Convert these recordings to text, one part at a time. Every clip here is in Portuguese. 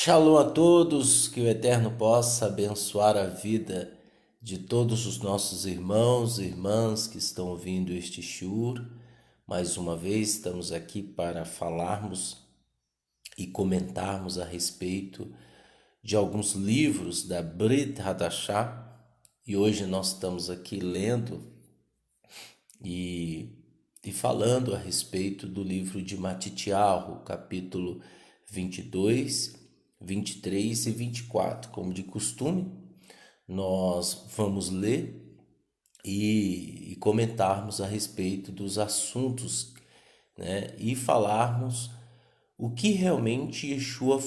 Shalom a todos, que o Eterno possa abençoar a vida de todos os nossos irmãos e irmãs que estão ouvindo este shiur. Mais uma vez estamos aqui para falarmos e comentarmos a respeito de alguns livros da Brit Hadashah. E hoje nós estamos aqui lendo e, e falando a respeito do livro de Matitiahu, capítulo 22, 23 e 24. Como de costume, nós vamos ler e comentarmos a respeito dos assuntos, né? E falarmos o que realmente Yeshua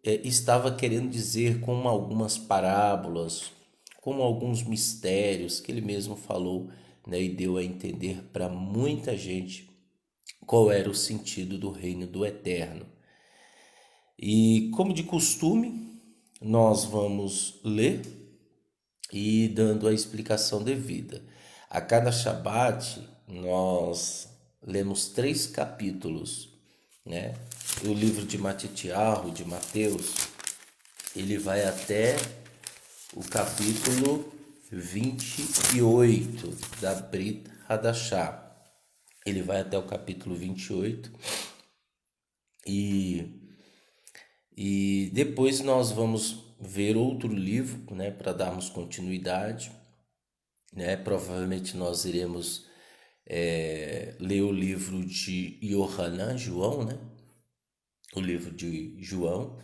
estava querendo dizer com algumas parábolas, com alguns mistérios que ele mesmo falou, né? E deu a entender para muita gente qual era o sentido do reino do Eterno. E como de costume, nós vamos ler e dando a explicação devida. A cada Shabat nós lemos 3 capítulos, né? O livro de Matitiahu, de Mateus, ele vai até o capítulo 28 da Brit Hadashah. Ele vai até o capítulo 28 e depois nós vamos ver outro livro, né, para darmos continuidade, né? Provavelmente nós iremos ler o livro de Yohanan, João, né? O livro de João,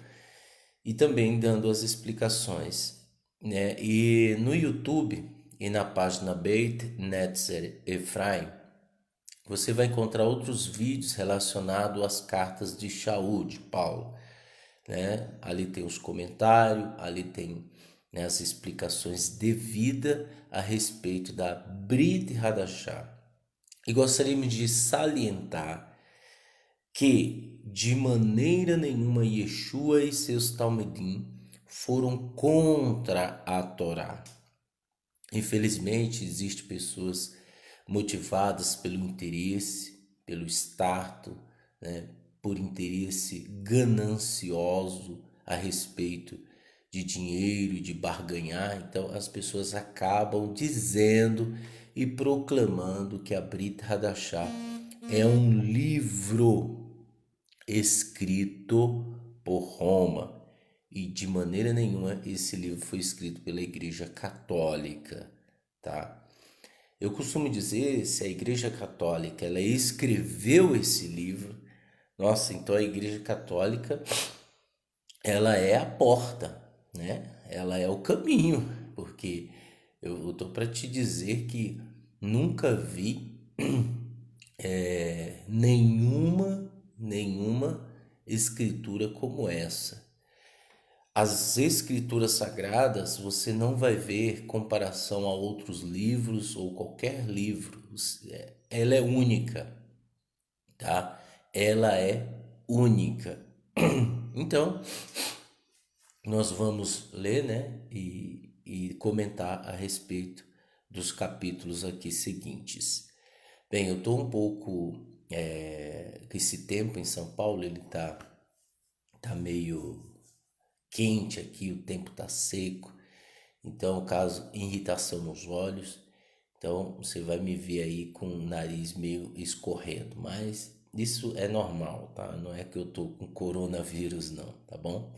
e também dando as explicações, né? E no YouTube e na página Beit Netzer Efraim, você vai encontrar outros vídeos relacionados às cartas de Shaul, de Paulo, né? Ali tem os comentários, ali tem, né, as explicações devidas a respeito da Brit Hadashah. E gostaríamos de salientar que de maneira nenhuma Yeshua e seus Talmidim foram contra a Torá. Infelizmente, existem pessoas motivadas pelo interesse, pelo status, né, por interesse ganancioso a respeito de dinheiro, de barganhar. Então, as pessoas acabam dizendo e proclamando que a Brit Hadashah é um livro escrito por Roma. E de maneira nenhuma esse livro foi escrito pela Igreja Católica, tá? Eu costumo dizer, se a Igreja Católica ela escreveu esse livro, nossa, então a Igreja Católica ela é a porta, né? Ela é o caminho, porque eu tô para te dizer que nunca vi nenhuma escritura como essa. As escrituras sagradas você não vai ver comparação a outros livros ou qualquer livro. Ela é única, tá? Ela é única. Então, nós vamos ler, né? E comentar a respeito dos capítulos aqui seguintes. Bem, eu estou um pouco. Esse tempo em São Paulo ele tá meio quente aqui, o tempo tá seco, então caso irritação nos olhos, então você vai me ver aí com o nariz meio escorrendo, mas isso é normal, tá? Não é que eu tô com coronavírus não, tá bom?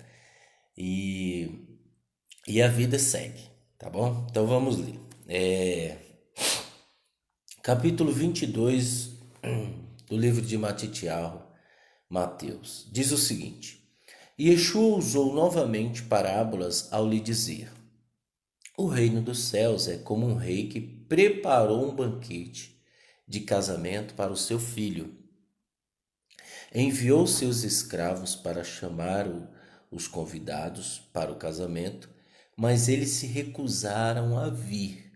E, e a vida segue, tá bom? Então vamos ler. Capítulo 22 do livro de Matitiahu, Mateus, diz o seguinte: Yeshua usou novamente parábolas ao lhe dizer: o reino dos céus é como um rei que preparou um banquete de casamento para o seu filho. Enviou seus escravos para chamar os convidados para o casamento, mas eles se recusaram a vir.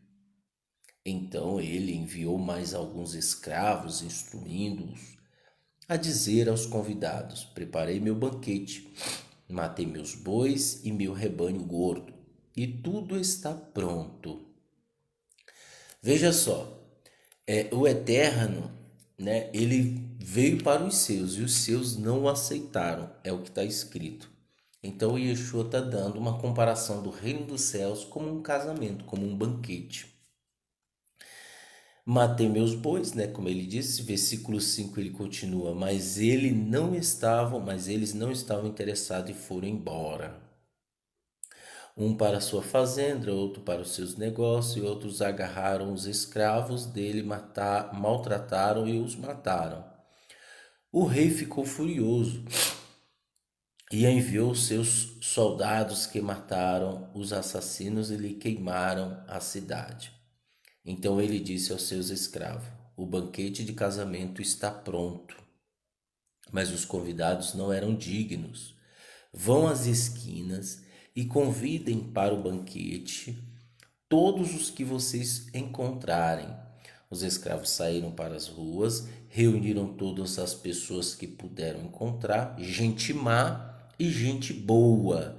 Então ele enviou mais alguns escravos, instruindo-os a dizer aos convidados: preparei meu banquete, matei meus bois e meu rebanho gordo, e tudo está pronto. Veja só, o Eterno, né? Ele veio para os seus e os seus não o aceitaram, é o que está escrito. Então Yeshua está dando uma comparação do reino dos céus como um casamento, como um banquete. Matei meus bois, né? Como ele disse, versículo 5 ele continua, mas eles não estavam interessados e foram embora. Um para sua fazenda, outro para os seus negócios, e outros agarraram os escravos dele, maltrataram e os mataram. O rei ficou furioso e enviou seus soldados que mataram os assassinos e lhe queimaram a cidade. Então ele disse aos seus escravos: o banquete de casamento está pronto, mas os convidados não eram dignos. Vão às esquinas e convidem para o banquete todos os que vocês encontrarem. Os escravos saíram para as ruas, reuniram todas as pessoas que puderam encontrar, gente má e gente boa,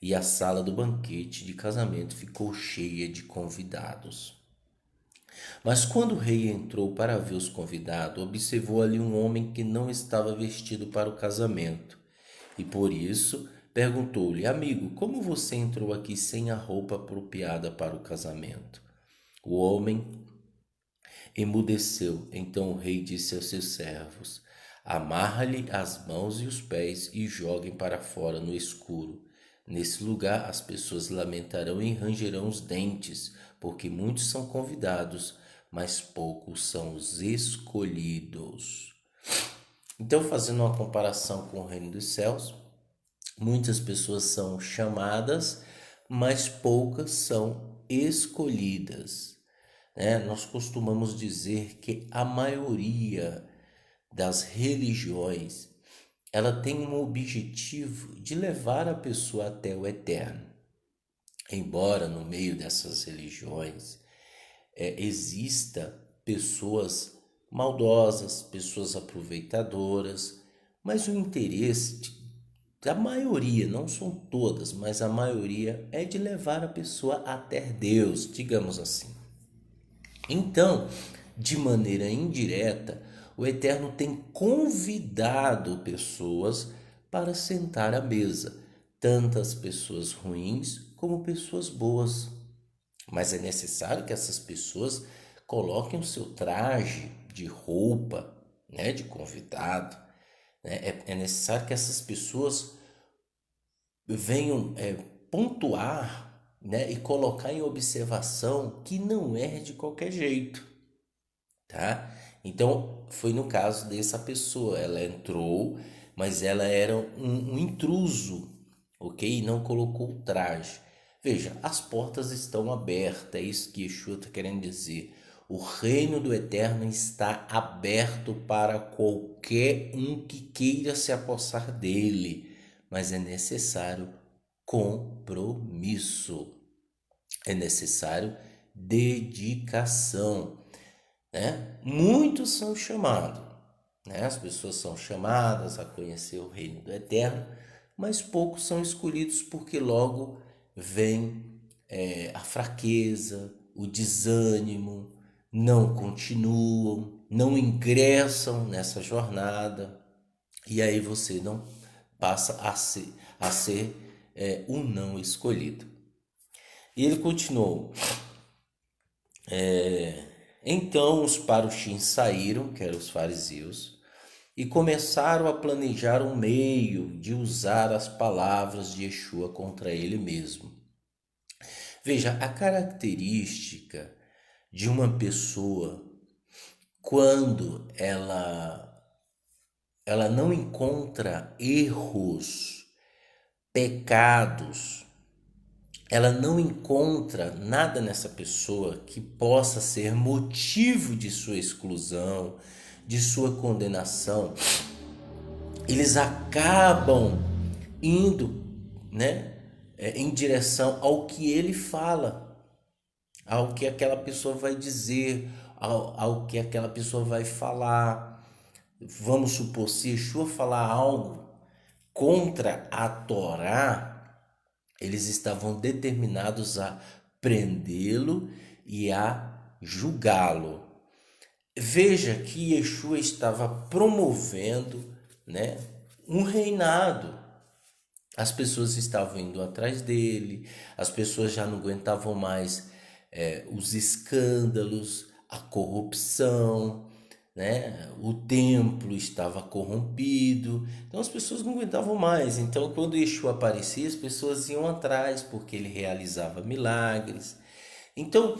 e a sala do banquete de casamento ficou cheia de convidados. Mas quando o rei entrou para ver os convidados, observou ali um homem que não estava vestido para o casamento. E por isso perguntou-lhe: amigo, como você entrou aqui sem a roupa apropriada para o casamento? O homem emudeceu. Então o rei disse aos seus servos: amarra-lhe as mãos e os pés e joguem para fora no escuro. Nesse lugar as pessoas lamentarão e rangerão os dentes, porque muitos são convidados, mas poucos são os escolhidos. Então, fazendo uma comparação com o reino dos céus, muitas pessoas são chamadas, mas poucas são escolhidas. Nós costumamos dizer que a maioria das religiões ela tem um objetivo de levar a pessoa até o eterno. Embora no meio dessas religiões exista pessoas maldosas, pessoas aproveitadoras, mas o interesse da maioria, não são todas, mas a maioria é de levar a pessoa até Deus, digamos assim. Então, de maneira indireta, o Eterno tem convidado pessoas para sentar à mesa, tantas pessoas ruins como pessoas boas. Mas é necessário que essas pessoas coloquem o seu traje de roupa, né, de convidado. Né? É necessário que essas pessoas venham pontuar, né, e colocar em observação que não é de qualquer jeito, tá? Então, foi no caso dessa pessoa, ela entrou, mas ela era um intruso, ok? E não colocou o traje. Veja, as portas estão abertas, é isso que Yeshua está querendo dizer. O reino do Eterno está aberto para qualquer um que queira se apossar dele, mas é necessário compromisso, é necessário dedicação, né? Muitos são chamados, né? As pessoas são chamadas a conhecer o reino do Eterno, mas poucos são escolhidos porque logo vem a fraqueza, o desânimo, não continuam, não ingressam nessa jornada e aí você não passa a ser um não escolhido. E ele continuou: então os paruxins saíram, que eram os fariseus, e começaram a planejar um meio de usar as palavras de Yeshua contra ele mesmo. Veja, a característica de uma pessoa quando ela não encontra erros, pecados, ela não encontra nada nessa pessoa que possa ser motivo de sua exclusão, de sua condenação. Eles acabam indo, né, em direção ao que ele fala, ao que aquela pessoa vai dizer, ao que aquela pessoa vai falar. Vamos supor, se Yeshua falar algo contra a Torá, eles estavam determinados a prendê-lo e a julgá-lo. Veja que Yeshua estava promovendo, né, um reinado. as pessoas estavam indo atrás dele, as pessoas já não aguentavam mais os escândalos, a corrupção, né? O templo estava corrompido, então as pessoas não aguentavam mais. Então, quando Yeshua aparecia, as pessoas iam atrás porque ele realizava milagres. Então,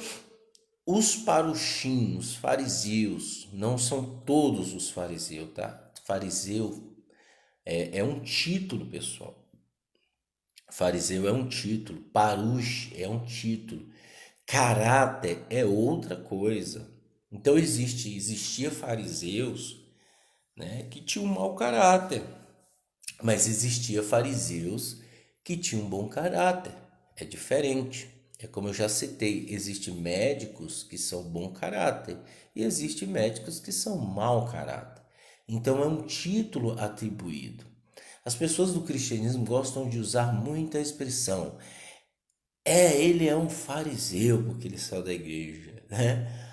os parushim, os fariseus, não são todos os fariseus, tá? Fariseu é um título, pessoal. Fariseu é um título, parush é um título, caráter é outra coisa. Então existia fariseus, né, que tinham um mau caráter, mas existia fariseus que tinham um bom caráter. É diferente. É como eu já citei, existem médicos que são bom caráter e existem médicos que são mau caráter. Então é um título atribuído. As pessoas do cristianismo gostam de usar muita expressão. Ele é um fariseu porque ele saiu da igreja, né?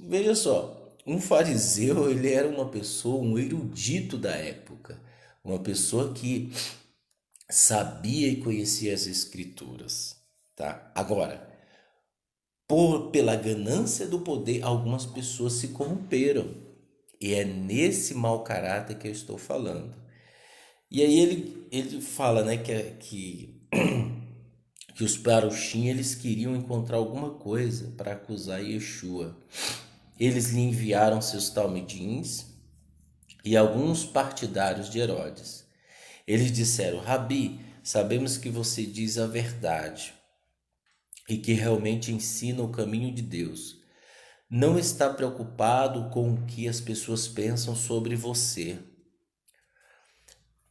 Veja só, um fariseu, ele era uma pessoa, um erudito da época, uma pessoa que sabia e conhecia as escrituras, tá? Agora, pela ganância do poder, algumas pessoas se corromperam. E é nesse mau caráter que eu estou falando. E aí ele fala, né, que os parushim eles queriam encontrar alguma coisa para acusar Yeshua. Eles lhe enviaram seus talmidins e alguns partidários de Herodes. Eles disseram: Rabi, sabemos que você diz a verdade e que realmente ensina o caminho de Deus. Não está preocupado com o que as pessoas pensam sobre você.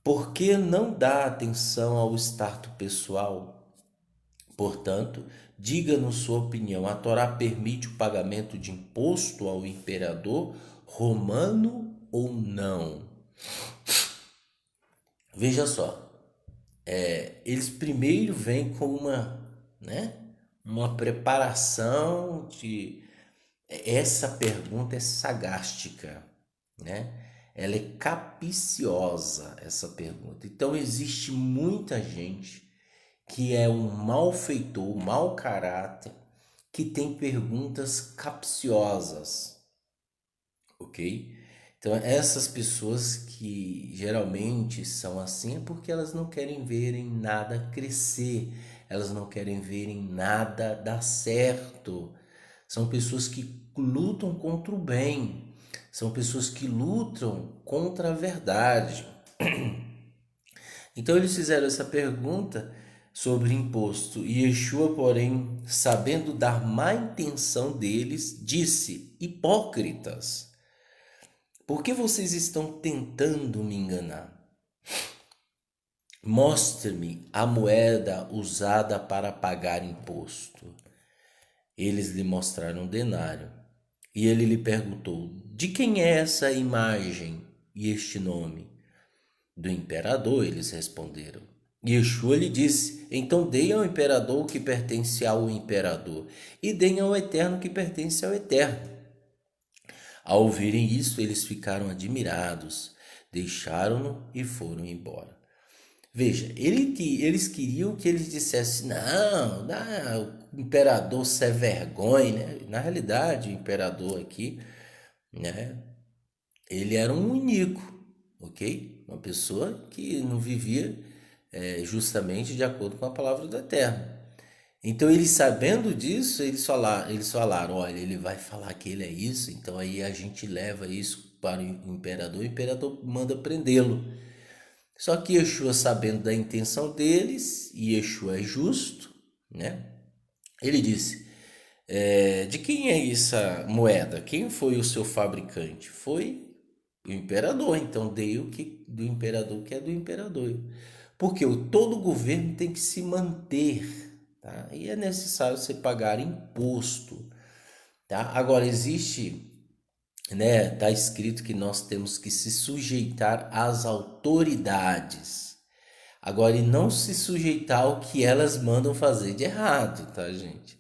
Por que não dá atenção ao status pessoal? Portanto, diga-nos sua opinião. A Torá permite o pagamento de imposto ao imperador romano ou não? Veja só, eles primeiro vêm com uma preparação de... Essa pergunta é sagástica, né? Ela é capiciosa, essa pergunta. Então, existe muita gente que é um malfeitor, um mau caráter, que tem perguntas capciosas, ok? Então, essas pessoas que geralmente são assim é porque elas não querem verem nada crescer, elas não querem verem nada dar certo. São pessoas que lutam contra o bem, são pessoas que lutam contra a verdade. Então eles fizeram essa pergunta sobre imposto e Yeshua, porém, sabendo da má intenção deles, disse: Hipócritas, por que vocês estão tentando me enganar? Mostre-me a moeda usada para pagar imposto. Eles lhe mostraram um denário. E ele lhe perguntou: De quem é essa imagem e este nome? Do imperador, eles responderam. Yeshua lhe disse: Então deem ao imperador o que pertence ao imperador, e deem ao eterno o que pertence ao eterno. Ao ouvirem isso, eles ficaram admirados, deixaram-no e foram embora. Veja, eles queriam que eles dissessem: Não, o imperador se é vergonha, né? Na realidade, o imperador aqui, né? Ele era um único, ok? Uma pessoa que não vivia justamente de acordo com a palavra do Eterno. Então, eles sabendo disso, eles falaram: olha, ele vai falar que ele é isso, então aí a gente leva isso para o imperador manda prendê-lo. Só que Yeshua, sabendo da intenção deles, e Yeshua é justo, né? Ele disse: de quem é essa moeda? Quem foi o seu fabricante? Foi o imperador. Então dei o que do imperador que é do imperador. Porque todo governo tem que se manter, tá? E é necessário você pagar imposto, tá? Agora existe, né? Tá escrito que nós temos que se sujeitar às autoridades. Agora, e não se sujeitar ao que elas mandam fazer de errado, tá, gente?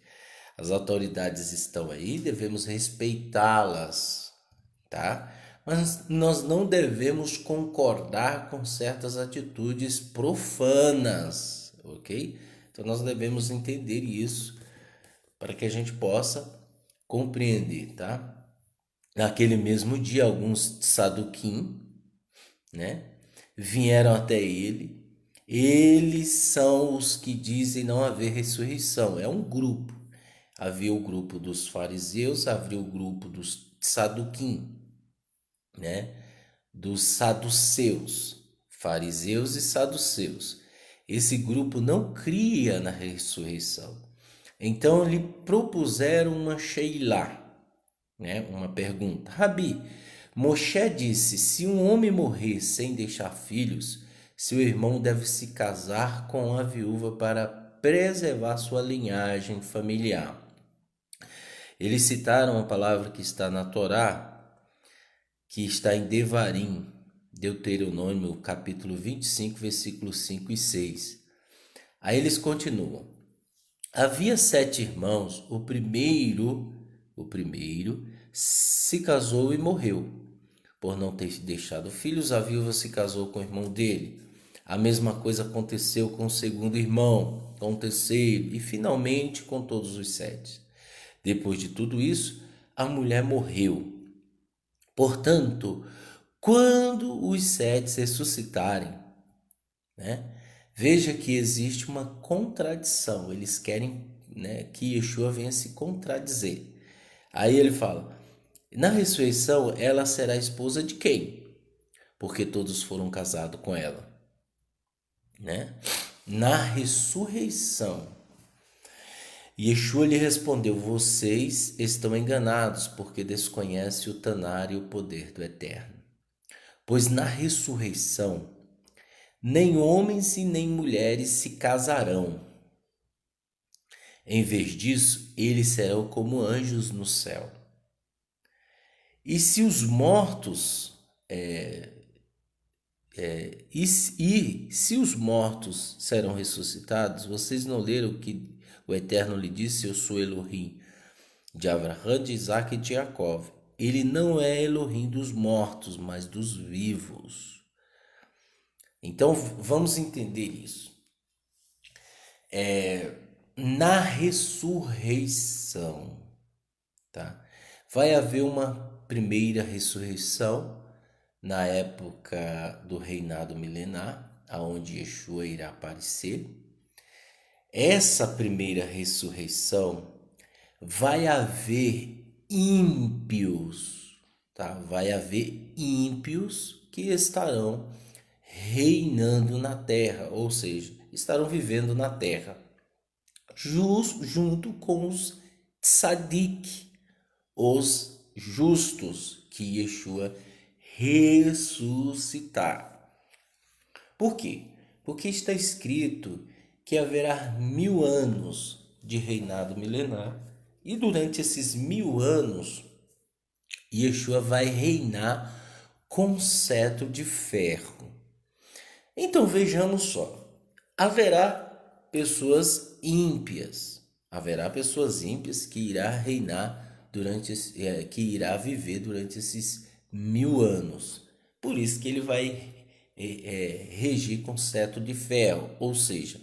As autoridades estão aí, devemos respeitá-las, tá? Mas nós não devemos concordar com certas atitudes profanas, ok? Então nós devemos entender isso para que a gente possa compreender, tá? Naquele mesmo dia, alguns saduquim, né, vieram até ele. Eles são os que dizem não haver ressurreição. É um grupo. Havia o grupo dos fariseus, havia o grupo dos saduquim, né? Dos saduceus, fariseus e saduceus. Esse grupo não cria na ressurreição. Então lhe propuseram uma sheilá, né? Uma pergunta. Rabi, Moshe disse: se um homem morrer sem deixar filhos, seu irmão deve se casar com a viúva para preservar sua linhagem familiar. Eles citaram a palavra que está na Torá, que está em Devarim, Deuteronômio, capítulo 25, versículos 5 e 6. Aí eles continuam. Havia 7 irmãos, o primeiro se casou e morreu. Por não ter deixado filhos, a viúva se casou com o irmão dele. A mesma coisa aconteceu com o segundo irmão, com o terceiro e finalmente com todos os 7. Depois de tudo isso, a mulher morreu. Portanto, quando os 7 ressuscitarem, né, veja que existe uma contradição. Eles querem, né, que Yeshua venha se contradizer. Aí ele fala: na ressurreição, ela será esposa de quem? Porque todos foram casados com ela, né? Na ressurreição, Yeshua lhe respondeu: vocês estão enganados, porque desconhecem o Tanar e o poder do Eterno. Pois na ressurreição, nem homens e nem mulheres se casarão. Em vez disso, eles serão como anjos no céu. E se os mortos se os mortos serão ressuscitados, vocês não leram que o Eterno lhe disse: eu sou Elohim de Abraão, de Isaac e de Jacó. Ele não é Elohim dos mortos, mas dos vivos. Então vamos entender isso. Na ressurreição, tá? Vai haver uma primeira ressurreição na época do reinado milenar, aonde Yeshua irá aparecer. Essa primeira ressurreição vai haver ímpios, tá? Vai haver ímpios que estarão reinando na terra, ou seja, estarão vivendo na terra, junto com os tzadik, os justos que Yeshua ressuscitar. Por quê? Porque está escrito que haverá 1000 anos de reinado milenar e durante esses 1000 anos Yeshua vai reinar com cetro de ferro. Então vejamos só, haverá pessoas ímpias, que irá reinar que irá viver durante esses 1000 anos. Por isso que ele vai regir com cetro de ferro, ou seja,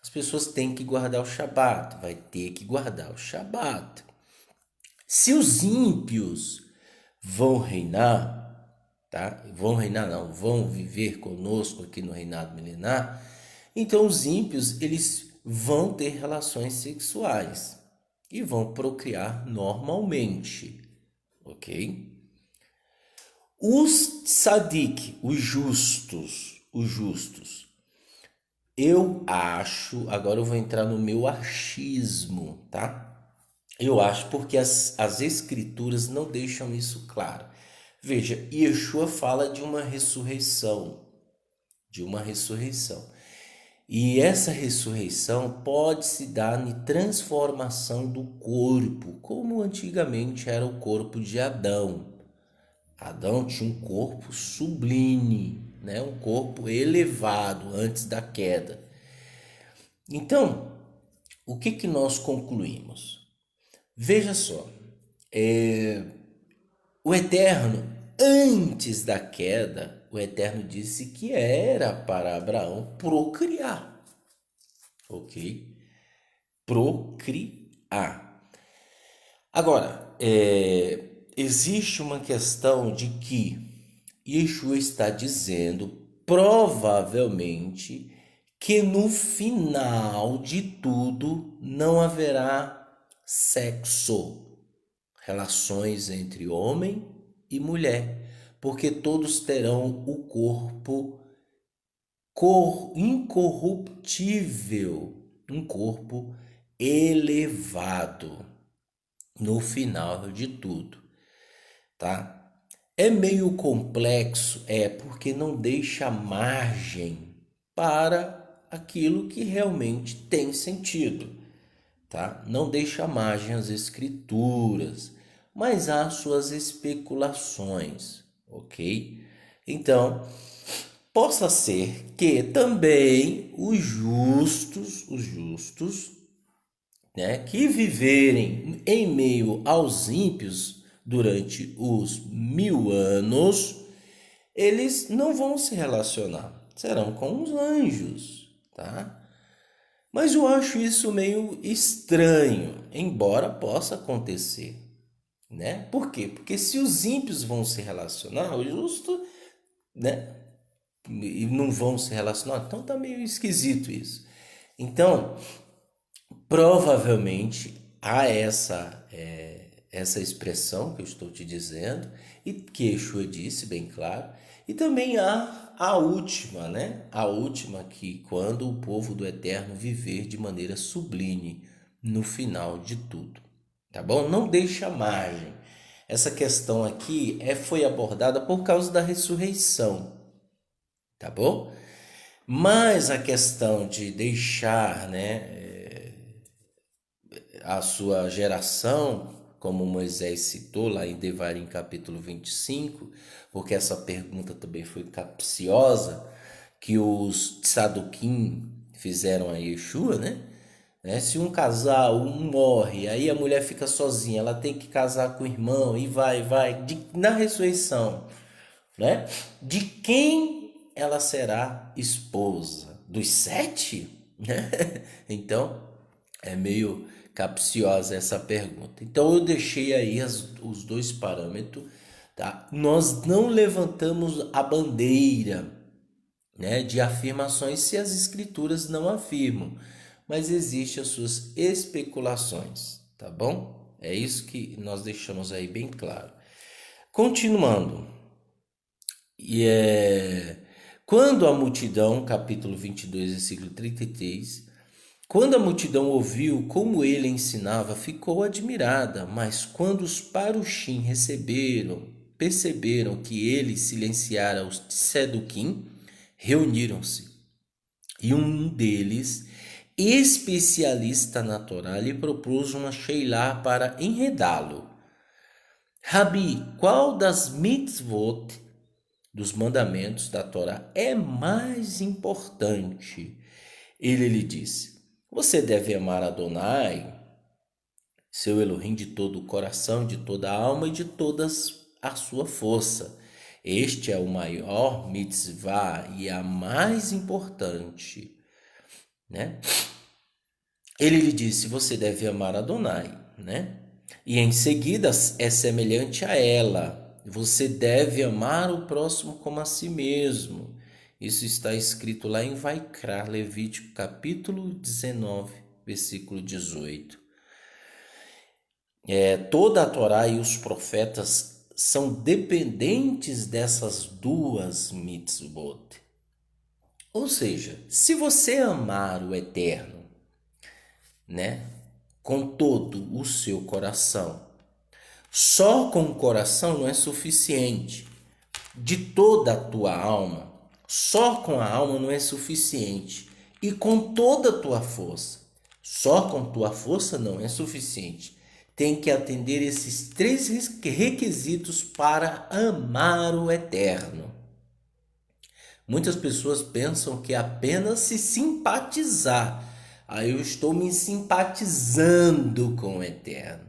as pessoas têm que guardar o Shabat, vai ter que guardar o Shabat. Se os ímpios vão reinar, tá? Vão viver conosco aqui no reinado milenar, então os ímpios, eles vão ter relações sexuais e vão procriar normalmente, ok? Os tzadik, os justos, eu acho, agora eu vou entrar no meu achismo, tá? Eu acho porque as escrituras não deixam isso claro. Veja, Yeshua fala de uma ressurreição, E essa ressurreição pode se dar em transformação do corpo, como antigamente era o corpo de Adão. Adão tinha um corpo sublime, né? Um corpo elevado antes da queda. Então, o que nós concluímos? Veja só, o Eterno, Antes da queda, o Eterno disse que era para Abraão procriar, ok? Procriar. Agora, existe uma questão de que Yeshua está dizendo, provavelmente, que no final de tudo não haverá sexo, relações entre homem e mulher, porque todos terão o corpo incorruptível, um corpo elevado no final de tudo, tá? É meio complexo, porque não deixa margem para aquilo que realmente tem sentido, tá? Não deixa margem às escrituras, mas há suas especulações, ok? Então, possa ser que também os justos, né, que viverem em meio aos ímpios durante os 1000 anos, eles não vão se relacionar, serão com os anjos, tá? Mas eu acho isso meio estranho, embora possa acontecer, né? Por quê? Porque se os ímpios vão se relacionar, o justo, né, e não vão se relacionar, então tá meio esquisito isso. Então, provavelmente há essa expressão que eu estou te dizendo, e que Yeshua disse bem claro, e também há a última, né? A última, que quando o povo do Eterno viver de maneira sublime no final de tudo, tá bom? Não deixa margem. Essa questão aqui foi abordada por causa da ressurreição, tá bom? Mas a questão de deixar, né, a sua geração, como Moisés citou lá em Devarim capítulo 25, porque essa pergunta também foi capciosa, que os Tsaduquim fizeram a Yeshua, né? Se um casal, um morre, aí a mulher fica sozinha, ela tem que casar com o irmão e vai, na ressurreição, né? De quem ela será esposa? Dos 7? Né? Então, é meio capciosa essa pergunta. Então, eu deixei aí os dois parâmetros, tá? Nós não levantamos a bandeira, né, de afirmações se as escrituras não afirmam, mas existem as suas especulações, tá bom? É isso que nós deixamos aí bem claro. Continuando, quando a multidão, capítulo 22, versículo 33, quando a multidão ouviu como ele ensinava, ficou admirada, mas quando os parushim perceberam que ele silenciara os tseduquim, reuniram-se. E um deles, especialista na Torá, lhe propôs uma sheilá para enredá-lo. Rabi, qual das mitzvot, dos mandamentos da Torá, é mais importante? Ele lhe disse: você deve amar Adonai, seu Elohim, de todo o coração, de toda a alma e de toda a sua força. Este é o maior mitzvah e a mais importante, né? Ele lhe disse: você deve amar Adonai, né? E em seguida é semelhante a ela. Você deve amar o próximo como a si mesmo. Isso está escrito lá em Vaikra, Levítico capítulo 19, versículo 18. Toda a Torá e os profetas são dependentes dessas duas mitzvot. Ou seja, se você amar o Eterno, né, com todo o seu coração, só com o coração não é suficiente. De toda a tua alma, só com a alma não é suficiente. E com toda a tua força, só com tua força não é suficiente. Tem que atender esses 3 requisitos para amar o Eterno. Muitas pessoas pensam que apenas se simpatizar, aí eu estou me simpatizando com o Eterno.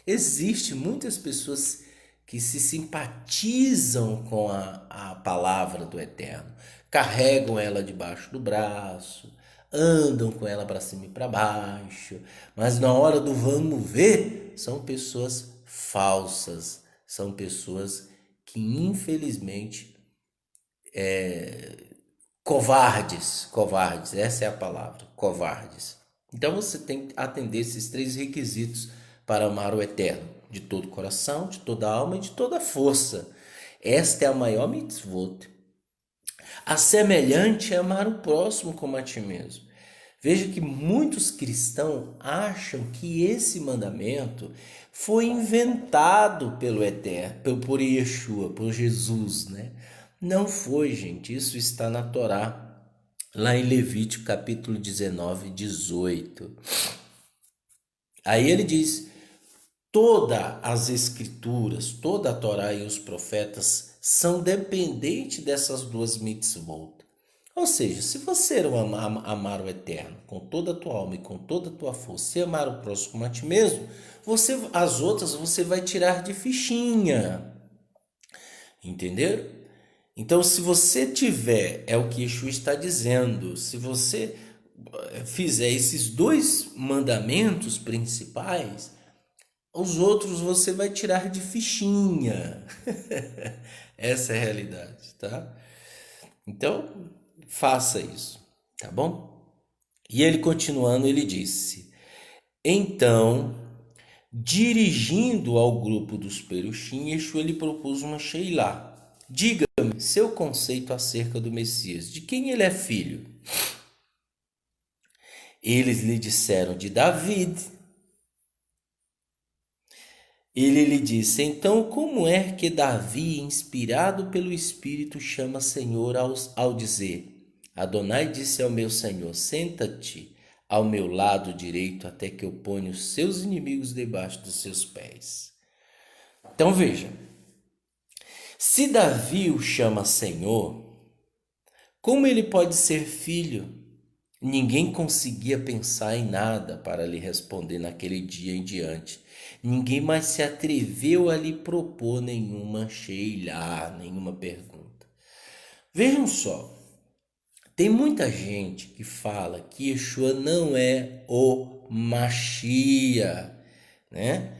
Existem muitas pessoas que se simpatizam com a palavra do Eterno, carregam ela debaixo do braço, andam com ela para cima e para baixo, mas na hora do vamos ver, são pessoas falsas, são pessoas que infelizmente covardes, essa é a palavra, covardes. Então você tem que atender esses três requisitos para amar o Eterno, de todo o coração, de toda a alma e de toda a força. Esta é a maior mitzvot. A semelhante é amar o próximo como a ti mesmo. Veja que muitos cristãos acham que esse mandamento foi inventado pelo Eterno, por Yeshua, por Jesus, né? Não foi, gente. Isso está na Torá, lá em Levítico capítulo 19, 18. Aí ele diz: todas as escrituras, toda a Torá e os profetas são dependentes dessas duas mitzvot. Ou seja, se você amar o Eterno com toda a tua alma e com toda a tua força, e amar o próximo como a ti mesmo, as outras você vai tirar de fichinha. Entenderam? Então, se você tiver, é o que Yeshua está dizendo, se você fizer esses dois mandamentos principais, os outros você vai tirar de fichinha. Essa é a realidade, tá? Então, faça isso, tá bom? E ele continuando, ele disse: então, dirigindo ao grupo dos Perushim, Yeshua lhe propôs uma Sheilá. Diga-me seu conceito acerca do Messias, de quem ele é filho? Eles lhe disseram: de David. Ele lhe disse: então, como é que Davi, inspirado pelo Espírito, chama Senhor ao dizer: Adonai disse ao meu Senhor: senta-te ao meu lado direito até que eu ponha os seus inimigos debaixo dos seus pés. Então veja, se Davi o chama Senhor, como ele pode ser filho? Ninguém conseguia pensar em nada para lhe responder naquele dia em diante. Ninguém mais se atreveu a lhe propor nenhuma sheilá, nenhuma pergunta. Vejam só, tem muita gente que fala que Yeshua não é o Mashiach, né?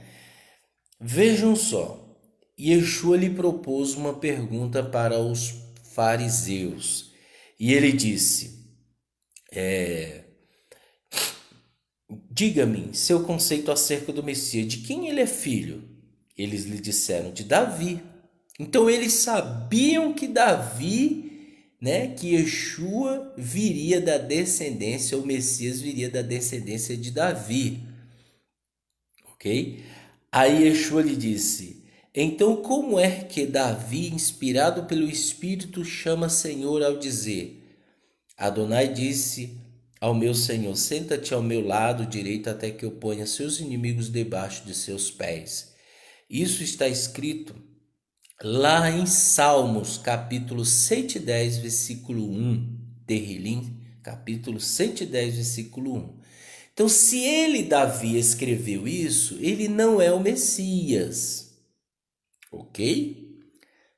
Vejam só, Yeshua lhe propôs uma pergunta para os fariseus e ele disse: diga-me seu conceito acerca do Messias, de quem ele é filho? Eles lhe disseram: de Davi. Então eles sabiam que Davi, né, que Yeshua viria da descendência, o Messias viria da descendência de Davi. Ok? Aí Yeshua lhe disse: então como é que Davi, inspirado pelo Espírito, chama Senhor ao dizer: Adonai disse ao meu Senhor: senta-te ao meu lado direito até que eu ponha seus inimigos debaixo de seus pés. Isso está escrito lá em Salmos, capítulo 110, versículo 1. Terrilim, capítulo 110, versículo 1. Então, se ele, Davi, escreveu isso, ele não é o Messias, ok?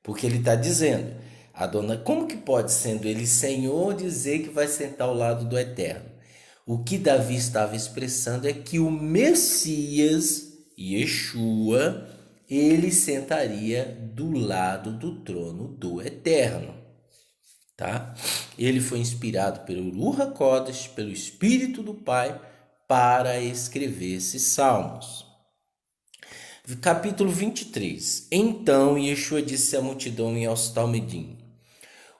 Porque ele está dizendo: Adonai, como que pode, sendo ele Senhor, dizer que vai sentar ao lado do Eterno? O que Davi estava expressando é que o Messias, Yeshua, ele sentaria do lado do trono do Eterno, tá? Ele foi inspirado pelo Ruach HaKodesh, pelo Espírito do Pai, para escrever esses salmos. Capítulo 23. Então Yeshua disse à multidão e aos talmidim: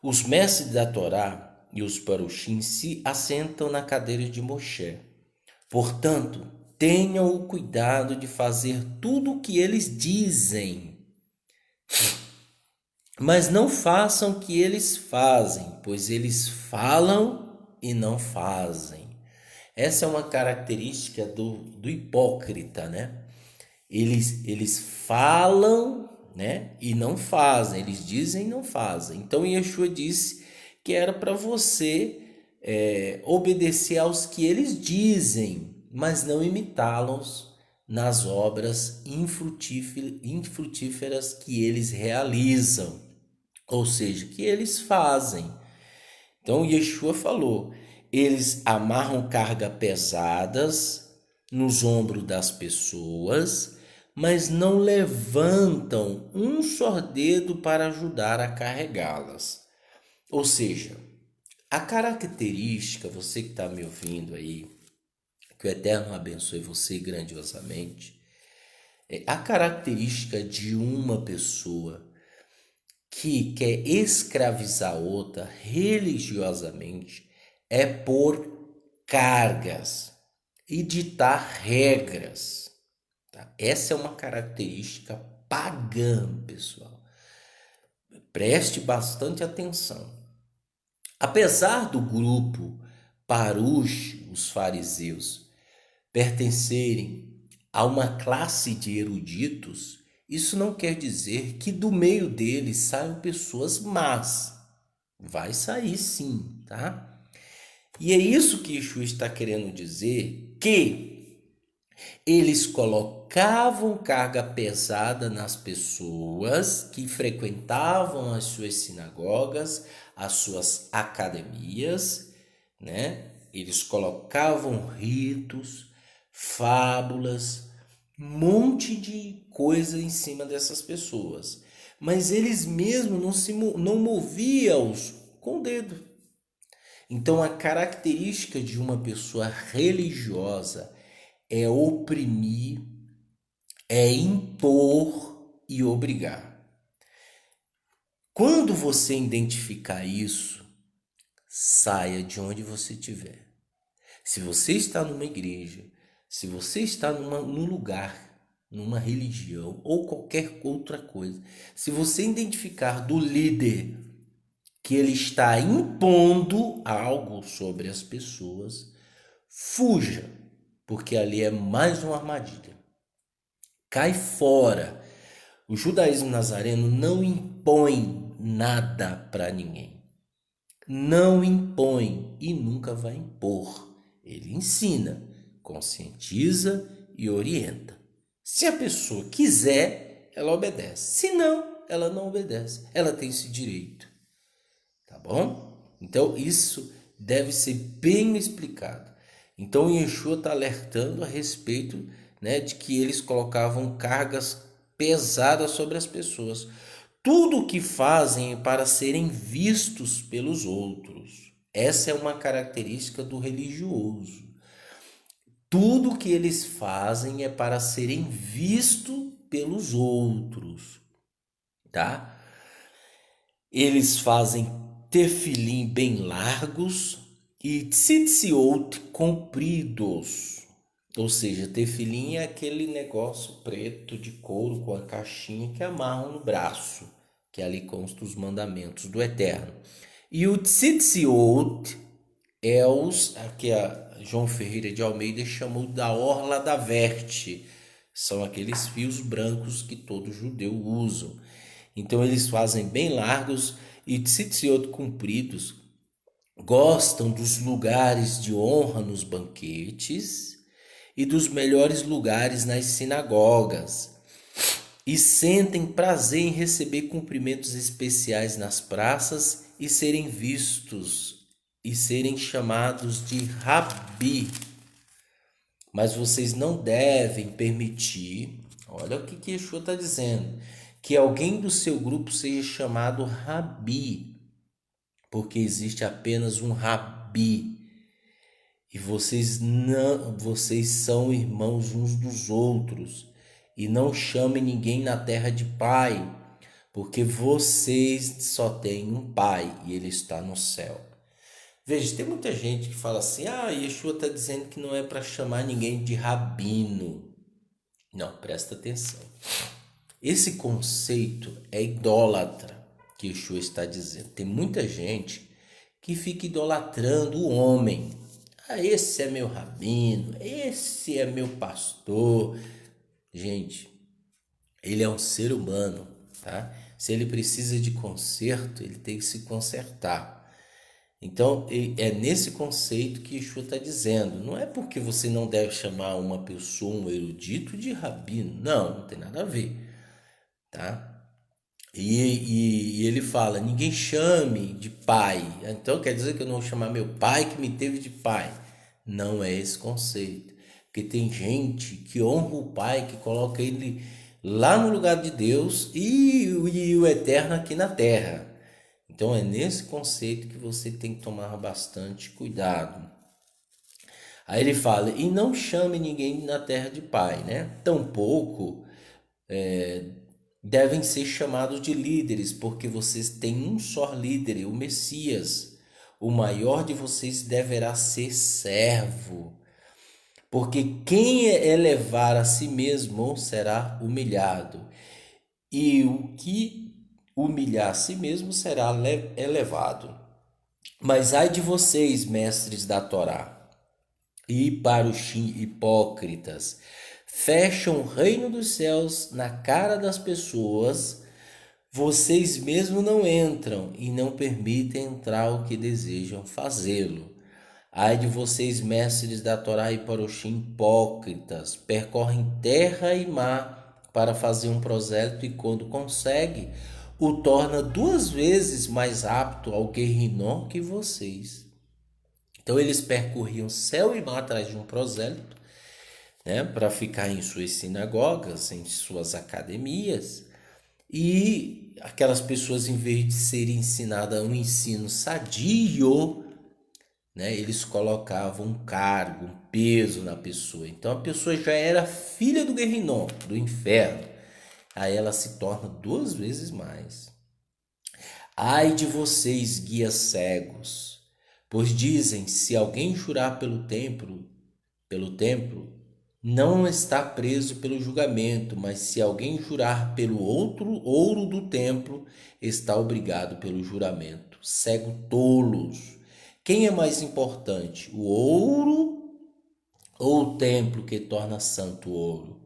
os mestres da Torá e os parushim se assentam na cadeira de Moshe. Portanto, tenham o cuidado de fazer tudo o que eles dizem, mas não façam o que eles fazem, pois eles falam e não fazem. Essa é uma característica do hipócrita, né? Eles falam, né, e não fazem. Eles dizem e não fazem. Então Yeshua disse que era para você obedecer aos que eles dizem, mas não imitá-los, nas obras infrutíferas que eles realizam, ou seja, que eles fazem. Então, Yeshua falou: eles amarram carga pesadas nos ombros das pessoas, mas não levantam um só dedo para ajudar a carregá-las. Ou seja, a característica, você que está me ouvindo aí, que o Eterno abençoe você grandiosamente, a característica de uma pessoa que quer escravizar outra religiosamente é pôr cargas e ditar regras. Tá? Essa é uma característica pagã, pessoal. Preste bastante atenção. Apesar do grupo Parush, os fariseus, pertencerem a uma classe de eruditos, isso não quer dizer que do meio deles saiam pessoas más. Vai sair sim, tá? E é isso que Yeshua está querendo dizer, que eles colocavam carga pesada nas pessoas que frequentavam as suas sinagogas, as suas academias, né? Eles colocavam ritos, fábulas, um monte de coisa em cima dessas pessoas. Mas eles mesmos não moviam-os com o dedo. Então, a característica de uma pessoa religiosa é oprimir, é impor e obrigar. Quando você identificar isso, saia de onde você estiver. Se você está numa igreja, se você está num lugar, numa religião ou qualquer outra coisa, se você identificar do líder que ele está impondo algo sobre as pessoas, fuja, porque ali é mais uma armadilha. Cai fora. O judaísmo nazareno não impõe nada para ninguém. Não impõe e nunca vai impor. Ele ensina, conscientiza e orienta. Se a pessoa quiser, ela obedece. Se não, ela não obedece. Ela tem esse direito. Tá bom? Então isso deve ser bem explicado. Então Yeshua está alertando a respeito, né, de que eles colocavam cargas pesadas sobre as pessoas. Tudo o que fazem é para serem vistos pelos outros. Essa é uma característica do religioso. Tudo o que eles fazem é para serem vistos pelos outros, tá? Eles fazem tefilim bem largos e tzitziot compridos. Ou seja, tefilim é aquele negócio preto de couro com a caixinha que amarram no braço, que ali consta os mandamentos do Eterno. E o tzitziot é os que a João Ferreira de Almeida chamou da orla da verte. São aqueles fios brancos que todo judeu usa. Então eles fazem bem largos e tzitziot compridos, gostam dos lugares de honra nos banquetes e dos melhores lugares nas sinagogas, e sentem prazer em receber cumprimentos especiais nas praças e serem vistos e serem chamados de Rabi. Mas vocês não devem permitir, olha o que Yeshua está dizendo, que alguém do seu grupo seja chamado Rabi, porque existe apenas um Rabi. E vocês são irmãos uns dos outros. E não chame ninguém na terra de pai, porque vocês só têm um pai e ele está no céu. Veja, tem muita gente que fala assim: ah, Yeshua está dizendo que não é para chamar ninguém de rabino. Não, presta atenção. Esse conceito é idólatra, que Yeshua está dizendo. Tem muita gente que fica idolatrando o homem. Ah, esse é meu rabino, esse é meu pastor. Gente, ele é um ser humano, tá? Se ele precisa de conserto, ele tem que se consertar. Então, é nesse conceito que Yeshua está dizendo. Não é porque você não deve chamar uma pessoa, um erudito, de rabino. Não, não tem nada a ver, tá? E ele fala: ninguém chame de pai. Então quer dizer que eu não vou chamar meu pai que me teve de pai. Não é esse conceito. Porque tem gente que honra o pai, que coloca ele lá no lugar de Deus e o eterno aqui na terra. Então é nesse conceito que você tem que tomar bastante cuidado. Aí ele fala: e não chame ninguém na terra de pai, né? Tampouco devem ser chamados de líderes, porque vocês têm um só líder, o Messias. O maior de vocês deverá ser servo, porque quem elevar a si mesmo será humilhado, e o que humilhar a si mesmo será elevado. Mas ai de vocês, mestres da Torá, e parushim hipócritas, fecham o reino dos céus na cara das pessoas. Vocês mesmos não entram e não permitem entrar o que desejam fazê-lo. Ai de vocês, mestres da Torá e paroxim hipócritas, percorrem terra e mar para fazer um prosélito, e quando consegue, o torna 2 vezes mais apto ao Guerrinom que vocês. Então eles percorriam céu e mar atrás de um prosélito, né, para ficar em suas sinagogas, em suas academias, e aquelas pessoas, em vez de serem ensinadas um ensino sadio, né, eles colocavam um cargo, um peso na pessoa. Então a pessoa já era filha do Guerrinom, do inferno. Aí ela se torna 2 vezes mais. Ai de vocês, guias cegos, pois dizem: se alguém jurar pelo templo, não está preso pelo julgamento, mas se alguém jurar pelo outro ouro do templo, está obrigado pelo juramento. Cego tolos! Quem é mais importante, o ouro ou o templo que torna santo o ouro?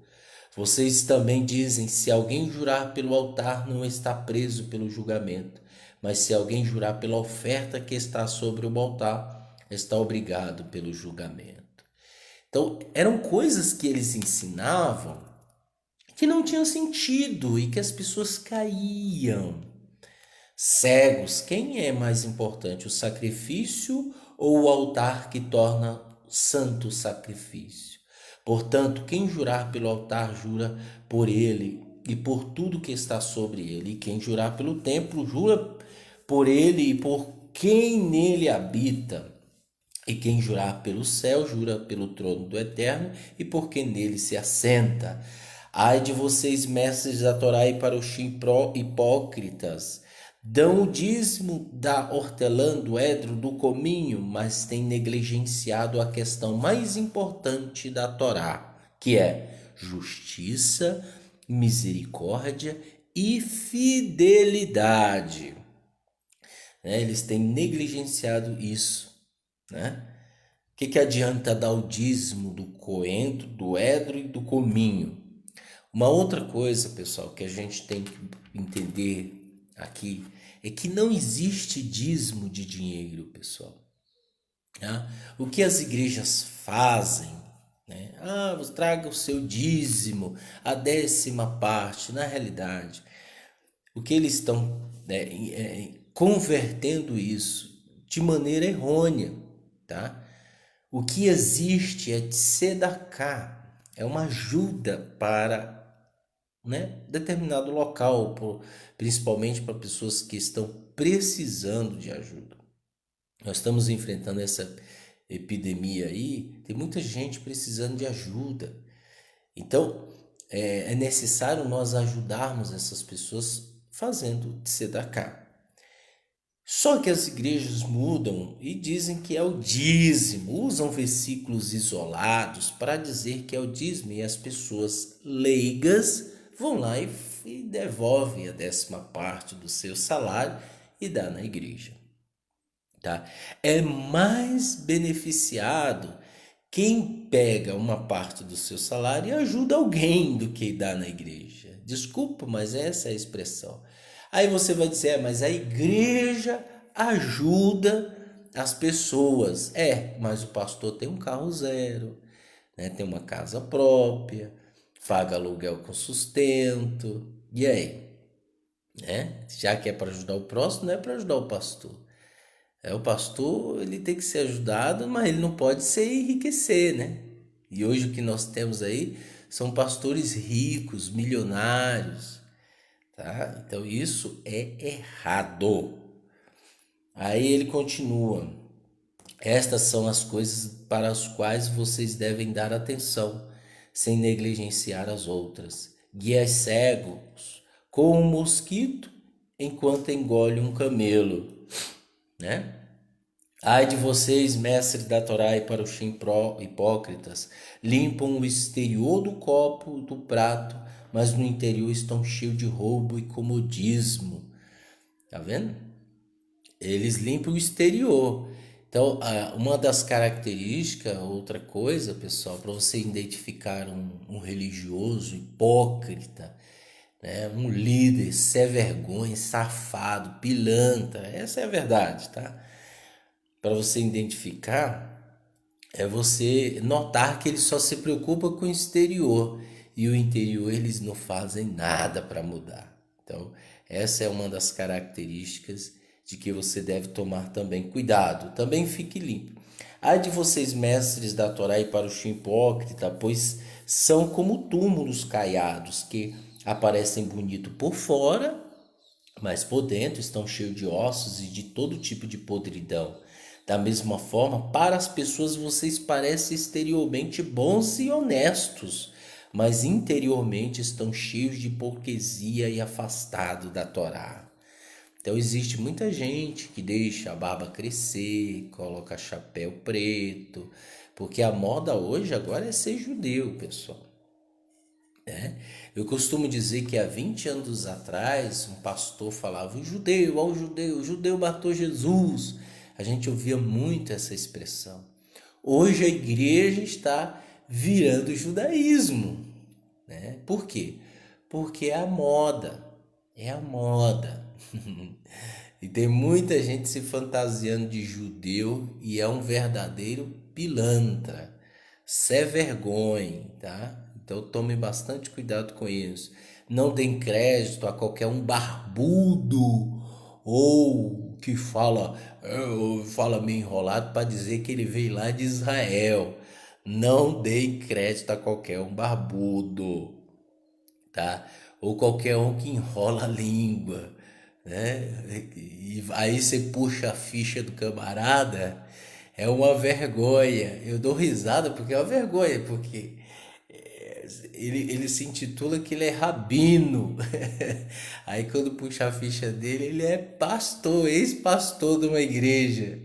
Vocês também dizem: se alguém jurar pelo altar, não está preso pelo julgamento, mas se alguém jurar pela oferta que está sobre o altar, está obrigado pelo julgamento. Então, eram coisas que eles ensinavam que não tinham sentido e que as pessoas caíam. Cegos, quem é mais importante, o sacrifício ou o altar que torna santo o sacrifício? Portanto, quem jurar pelo altar, jura por ele e por tudo que está sobre ele. E quem jurar pelo templo, jura por ele e por quem nele habita. E quem jurar pelo céu, jura pelo trono do Eterno e por quem nele se assenta. Ai de vocês, mestres da Torá e paroxim hipócritas, dão o dízimo da hortelã, do edro, do cominho, mas têm negligenciado a questão mais importante da Torá, que é justiça, misericórdia e fidelidade. Eles têm negligenciado isso, né? O que adianta dar o dízimo do coentro, do edro e do cominho? Uma outra coisa, pessoal, que a gente tem que entender aqui é que não existe dízimo de dinheiro, pessoal. Tá? O que as igrejas fazem, né? Traga o seu dízimo, a 10ª parte. Na realidade, o que eles estão, né, convertendo isso de maneira errônea, tá? O que existe é tzedakah, é uma ajuda para, né, determinado local, principalmente para pessoas que estão precisando de ajuda. Nós estamos enfrentando essa epidemia aí, tem muita gente precisando de ajuda. Então, é necessário nós ajudarmos essas pessoas fazendo tzedakah. Só que as igrejas mudam e dizem que é o dízimo, usam versículos isolados para dizer que é o dízimo, e as pessoas leigas vão lá e devolvem a 10ª parte do seu salário e dá na igreja. Tá? É mais beneficiado quem pega uma parte do seu salário e ajuda alguém do que dá na igreja. Desculpa, mas essa é a expressão. Aí você vai dizer: mas a igreja ajuda as pessoas. Mas o pastor tem um carro zero, né? Tem uma casa própria, paga aluguel com sustento. E aí? Né? Já que é para ajudar o próximo, não é para ajudar o pastor. O pastor, ele tem que ser ajudado, mas ele não pode se enriquecer, né? E hoje o que nós temos aí são pastores ricos, milionários, tá? Então isso é errado. Aí ele continua: estas são as coisas para as quais vocês devem dar atenção, sem negligenciar as outras. Guias cegos, como um mosquito, enquanto engole um camelo, né? Ai de vocês, mestres da Torá e parushim hipócritas, limpam o exterior do copo, do prato, mas no interior estão cheios de roubo e comodismo. Tá vendo? Eles limpam o exterior. Então, uma das características, outra coisa, pessoal, para você identificar um religioso hipócrita, né? Um líder sem vergonha, safado, pilantra, essa é a verdade, tá? Para você identificar, é você notar que ele só se preocupa com o exterior e o interior eles não fazem nada para mudar. Então, essa é uma das características de que você deve tomar também cuidado. Também fique limpo. Ai de vocês, mestres da Torá e parushim hipócrita, pois são como túmulos caiados que aparecem bonito por fora, mas por dentro estão cheios de ossos e de todo tipo de podridão. Da mesma forma, para as pessoas vocês parecem exteriormente bons e honestos, mas interiormente estão cheios de hipocrisia e afastados da Torá. Então existe muita gente que deixa a barba crescer, coloca chapéu preto, porque a moda hoje agora é ser judeu, pessoal. Eu costumo dizer que há 20 anos atrás, um pastor falava: o judeu, o judeu matou Jesus. A gente ouvia muito essa expressão. Hoje a igreja está virando judaísmo, né? Por quê? Porque é a moda, é a moda. E tem muita gente se fantasiando de judeu e é um verdadeiro pilantra. Sem vergonha, tá? Então tome bastante cuidado com isso. Não deem crédito a qualquer um barbudo ou que fala meio enrolado para dizer que ele veio lá de Israel. Não deem crédito a qualquer um barbudo, tá? Ou qualquer um que enrola a língua, né? E aí você puxa a ficha do camarada, é uma vergonha. Eu dou risada porque é uma vergonha, porque ele se intitula que ele é rabino. Aí quando puxa a ficha dele, ele é pastor, ex-pastor de uma igreja,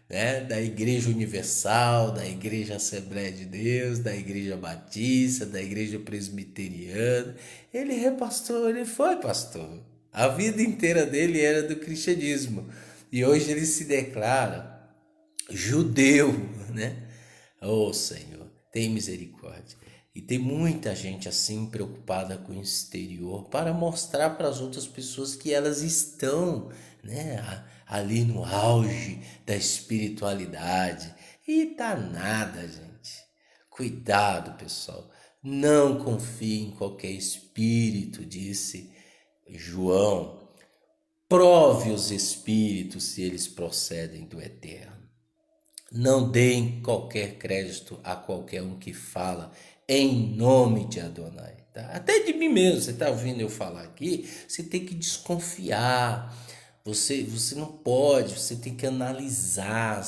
né? Da Igreja Universal, da Igreja Assembleia de Deus, da Igreja Batista, da Igreja Presbiteriana. Ele é pastor, ele foi pastor. A vida inteira dele era do cristianismo. E hoje ele se declara judeu, né? Oh Senhor, tem misericórdia. E tem muita gente assim preocupada com o exterior para mostrar para as outras pessoas que elas estão, né, ali no auge da espiritualidade. E tá nada, gente. Cuidado, pessoal. Não confie em qualquer espírito, disse João. Prove os espíritos se eles procedem do eterno. Não deem qualquer crédito a qualquer um que fala em nome de Adonai. Tá? Até de mim mesmo, você está ouvindo eu falar aqui, você tem que desconfiar. Você não pode, você tem que analisar,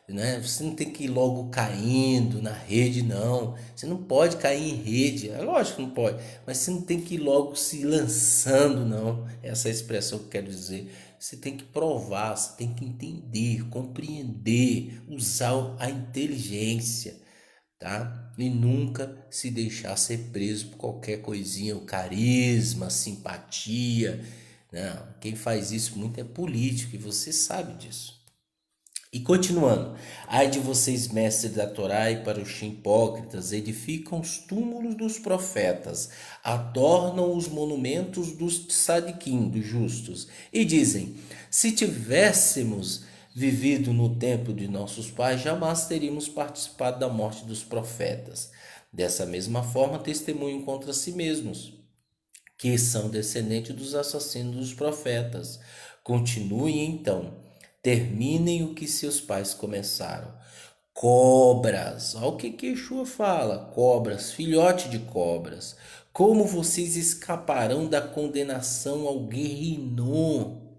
né? Você não tem que ir logo caindo na rede, não. Você não pode cair em rede, é lógico que não pode, mas você não tem que ir logo se lançando, não. Essa é a expressão que eu quero dizer. Você tem que provar, você tem que entender, compreender, usar a inteligência, tá? E nunca se deixar ser preso por qualquer coisinha, o carisma, a simpatia. Não, quem faz isso muito é político e você sabe disso. E continuando, ai de vocês, mestres da Torá e parushim hipócritas, edificam os túmulos dos profetas, adornam os monumentos dos tzadikim, dos justos, e dizem: se tivéssemos vivido no tempo de nossos pais, jamais teríamos participado da morte dos profetas. Dessa mesma forma, testemunham contra si mesmos, que são descendentes dos assassinos dos profetas. Continuem então, terminem o que seus pais começaram. Cobras, olha o que Yeshua fala: cobras, filhote de cobras, como vocês escaparão da condenação ao Guerrinom,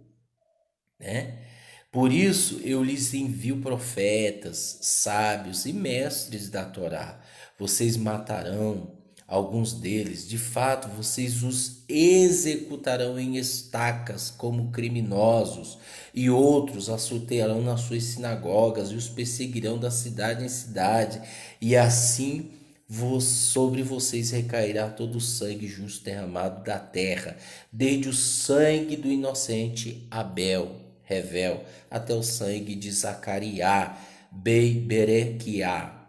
né? Por isso eu lhes envio profetas, sábios e mestres da Torá. Vocês matarão alguns deles, de fato, vocês os executarão em estacas como criminosos, e outros açoitarão nas suas sinagogas e os perseguirão da cidade em cidade, e assim sobre vocês recairá todo o sangue justo derramado da terra, desde o sangue do inocente Abel, Revel, até o sangue de Zacariá, Berequiá,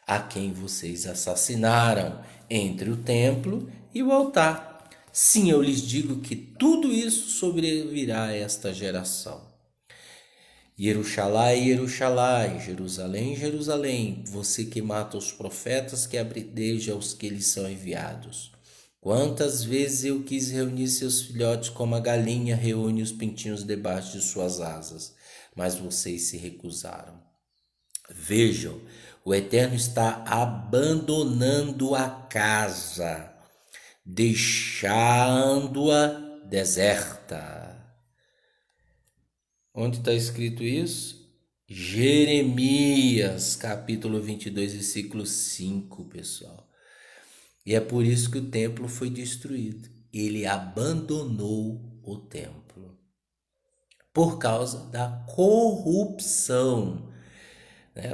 a quem vocês assassinaram entre o templo e o altar. Sim, eu lhes digo que tudo isso sobrevirá a esta geração. Jerusalém, Jerusalém, Jerusalém, Jerusalém, você que mata os profetas, que abrideja os que lhes são enviados. Quantas vezes eu quis reunir seus filhotes como a galinha reúne os pintinhos debaixo de suas asas, mas vocês se recusaram. Vejam, o Eterno está abandonando a casa, deixando-a deserta. Onde está escrito isso? Jeremias, capítulo 22, versículo 5, pessoal. E é por isso que o templo foi destruído. Ele abandonou o templo por causa da corrupção.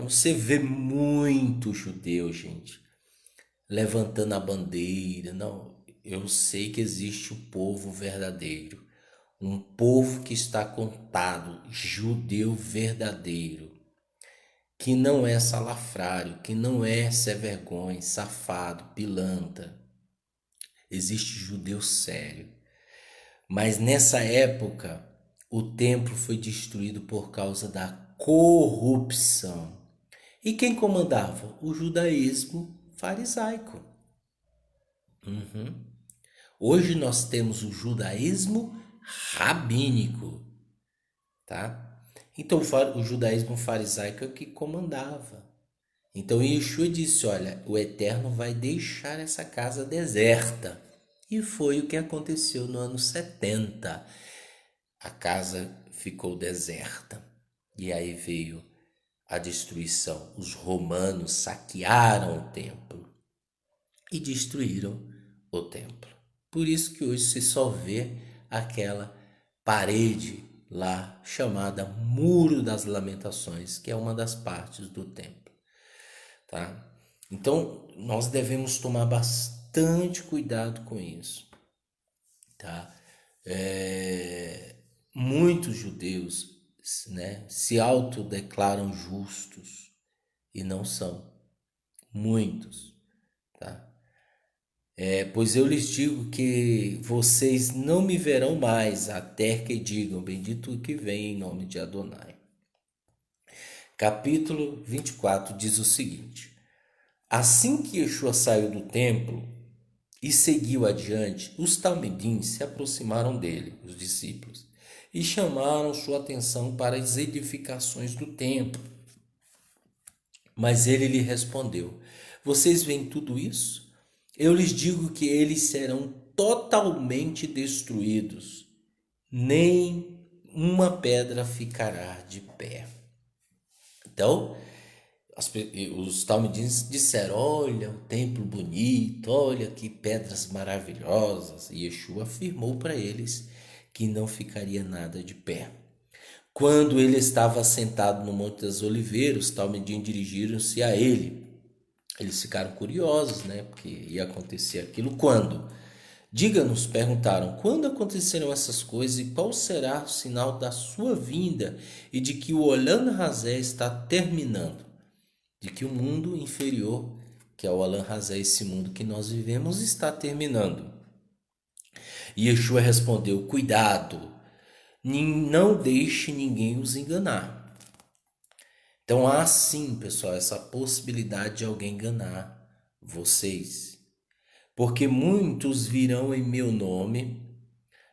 Você vê muito judeu, gente, levantando a bandeira. Não, eu sei que existe o povo verdadeiro, um povo que está contado, judeu verdadeiro, que não é salafrário, que não é sem vergonha, safado, pilantra. Existe judeu sério. Mas nessa época, o templo foi destruído por causa da corrupção. E quem comandava? O judaísmo farisaico. Hoje nós temos o judaísmo rabínico, tá? Então o judaísmo farisaico é o que comandava. Então Yeshua disse: olha, o Eterno vai deixar essa casa deserta. E foi o que aconteceu no ano 70. A casa ficou deserta. E aí veio a destruição. Os romanos saquearam o templo e destruíram o templo. Por isso que hoje se só vê aquela parede lá chamada Muro das Lamentações, que é uma das partes do templo, tá? Então nós devemos tomar bastante cuidado com isso, tá? Muitos judeus, né, se autodeclaram justos e não são. Muitos, tá? Pois eu lhes digo que vocês não me verão mais até que digam: bendito o que vem em nome de Adonai. Capítulo 24 diz o seguinte: assim que Yeshua saiu do templo e seguiu adiante, os talmidim se aproximaram dele, os discípulos, e chamaram sua atenção para as edificações do templo. Mas ele lhe respondeu: vocês veem tudo isso? Eu lhes digo que eles serão totalmente destruídos, nem uma pedra ficará de pé. Então, os talmidinos disseram: olha o templo bonito, olha que pedras maravilhosas. E Yeshua afirmou para eles que não ficaria nada de pé. Quando ele estava sentado no Monte das Oliveiras, os talmidim dirigiram-se a ele. Eles ficaram curiosos, né? Porque ia acontecer aquilo quando? Diga-nos, perguntaram, quando acontecerão essas coisas e qual será o sinal da sua vinda e de que o Olam Hazé está terminando? De que o mundo inferior, que é o Olam Hazé, esse mundo que nós vivemos, está terminando. E Yeshua respondeu: cuidado, Não deixe ninguém os enganar. Então há sim, pessoal, essa possibilidade de alguém enganar vocês. Porque muitos virão em meu nome,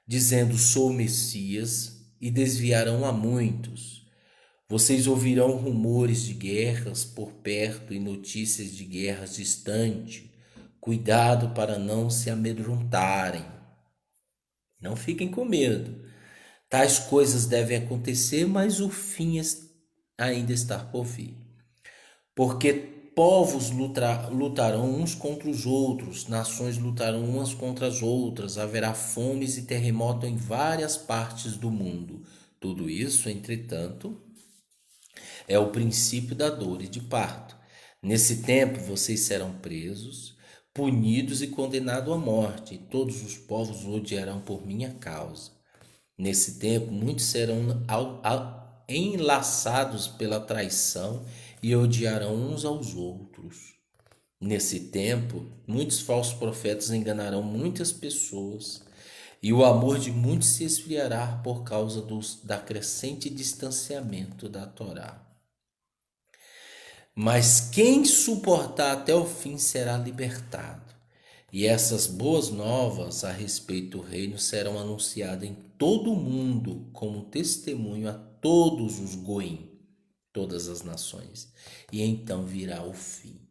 dizendo sou o Messias, e desviarão a muitos. Vocês ouvirão rumores de guerras por perto e notícias de guerras distante. Cuidado para não se amedrontarem. Não fiquem com medo. Tais coisas devem acontecer, mas o fim ainda está por vir. Porque povos lutarão uns contra os outros, nações lutarão umas contra as outras, haverá fomes e terremoto em várias partes do mundo. Tudo isso, entretanto, é o princípio da dor e de parto. Nesse tempo vocês serão presos, punidos e condenados à morte, e todos os povos o odiarão por minha causa. Nesse tempo, muitos serão enlaçados pela traição e odiarão uns aos outros. Nesse tempo, muitos falsos profetas enganarão muitas pessoas e o amor de muitos se esfriará por causa da crescente distanciamento da Torá. Mas quem suportar até o fim será libertado. E essas boas novas a respeito do reino serão anunciadas em todo o mundo como testemunho a todos os goim, todas as nações. E então virá o fim.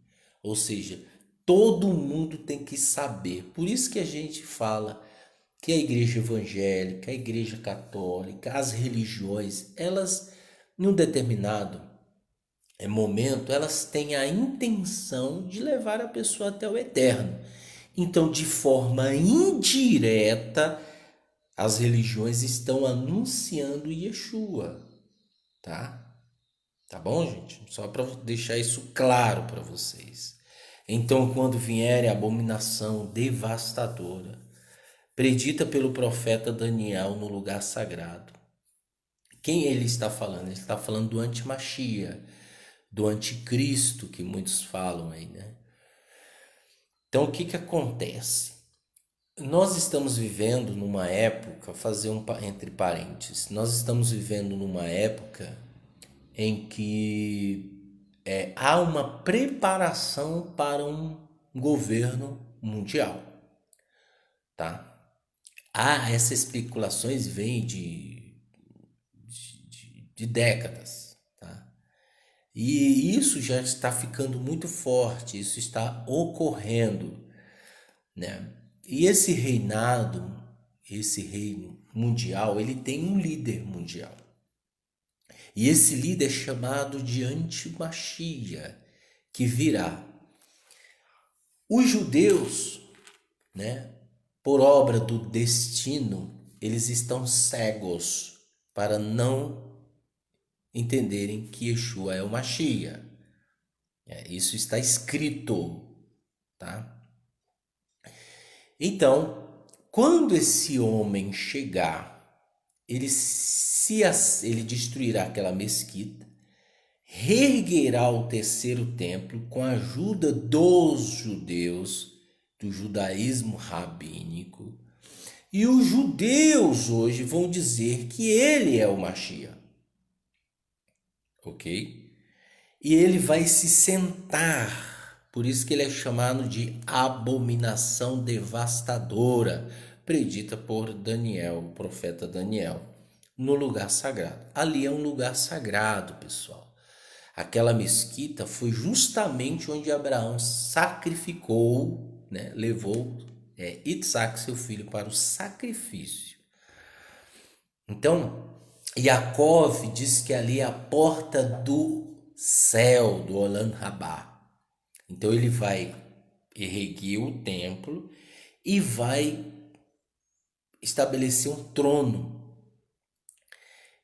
Ou seja, todo mundo tem que saber. Por isso que a gente fala que a igreja evangélica, a igreja católica, as religiões, elas, num determinado momento, elas têm a intenção de levar a pessoa até o eterno. Então, de forma indireta, as religiões estão anunciando Yeshua, tá? Tá bom, gente? Só para deixar isso claro para vocês. Então, quando vier a abominação devastadora, predita pelo profeta Daniel no lugar sagrado, quem ele está falando? Ele está falando do antimachia, do anticristo que muitos falam aí, né? Então, o que que acontece? Nós estamos vivendo numa época, fazer entre parênteses, nós estamos vivendo numa época em que há uma preparação para um governo mundial, tá? Essas especulações vêm de décadas, tá? E isso já está ficando muito forte, isso está ocorrendo, né? E esse reino mundial, ele tem um líder mundial. E esse líder é chamado de Antimachia, que virá. Os judeus, né, por obra do destino, eles estão cegos para não entenderem que Yeshua é o Machia. Isso está escrito, tá? Então, quando esse homem chegar, ele destruirá aquela mesquita, reerguerá o terceiro templo com a ajuda dos judeus, do judaísmo rabínico. E os judeus hoje vão dizer que ele é o Mashiach, ok? E ele vai se sentar, por isso que ele é chamado de abominação devastadora, predita por Daniel, o profeta Daniel, no lugar sagrado. Ali é um lugar sagrado, pessoal. Aquela mesquita foi justamente onde Abraão sacrificou, né, levou Isaac, seu filho, para o sacrifício. Então, Yaakov diz que ali é a porta do céu, do Olam Rabá. Então ele vai erguer o templo e vai estabelecer um trono.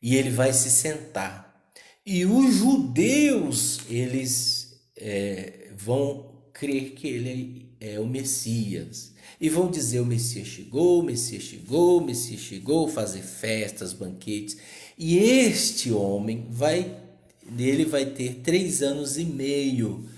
E ele vai se sentar. E os judeus, eles vão crer que ele é o Messias. E vão dizer: o Messias chegou, o Messias chegou, o Messias chegou, fazer festas, banquetes. E este homem ele vai ter 3 anos e meio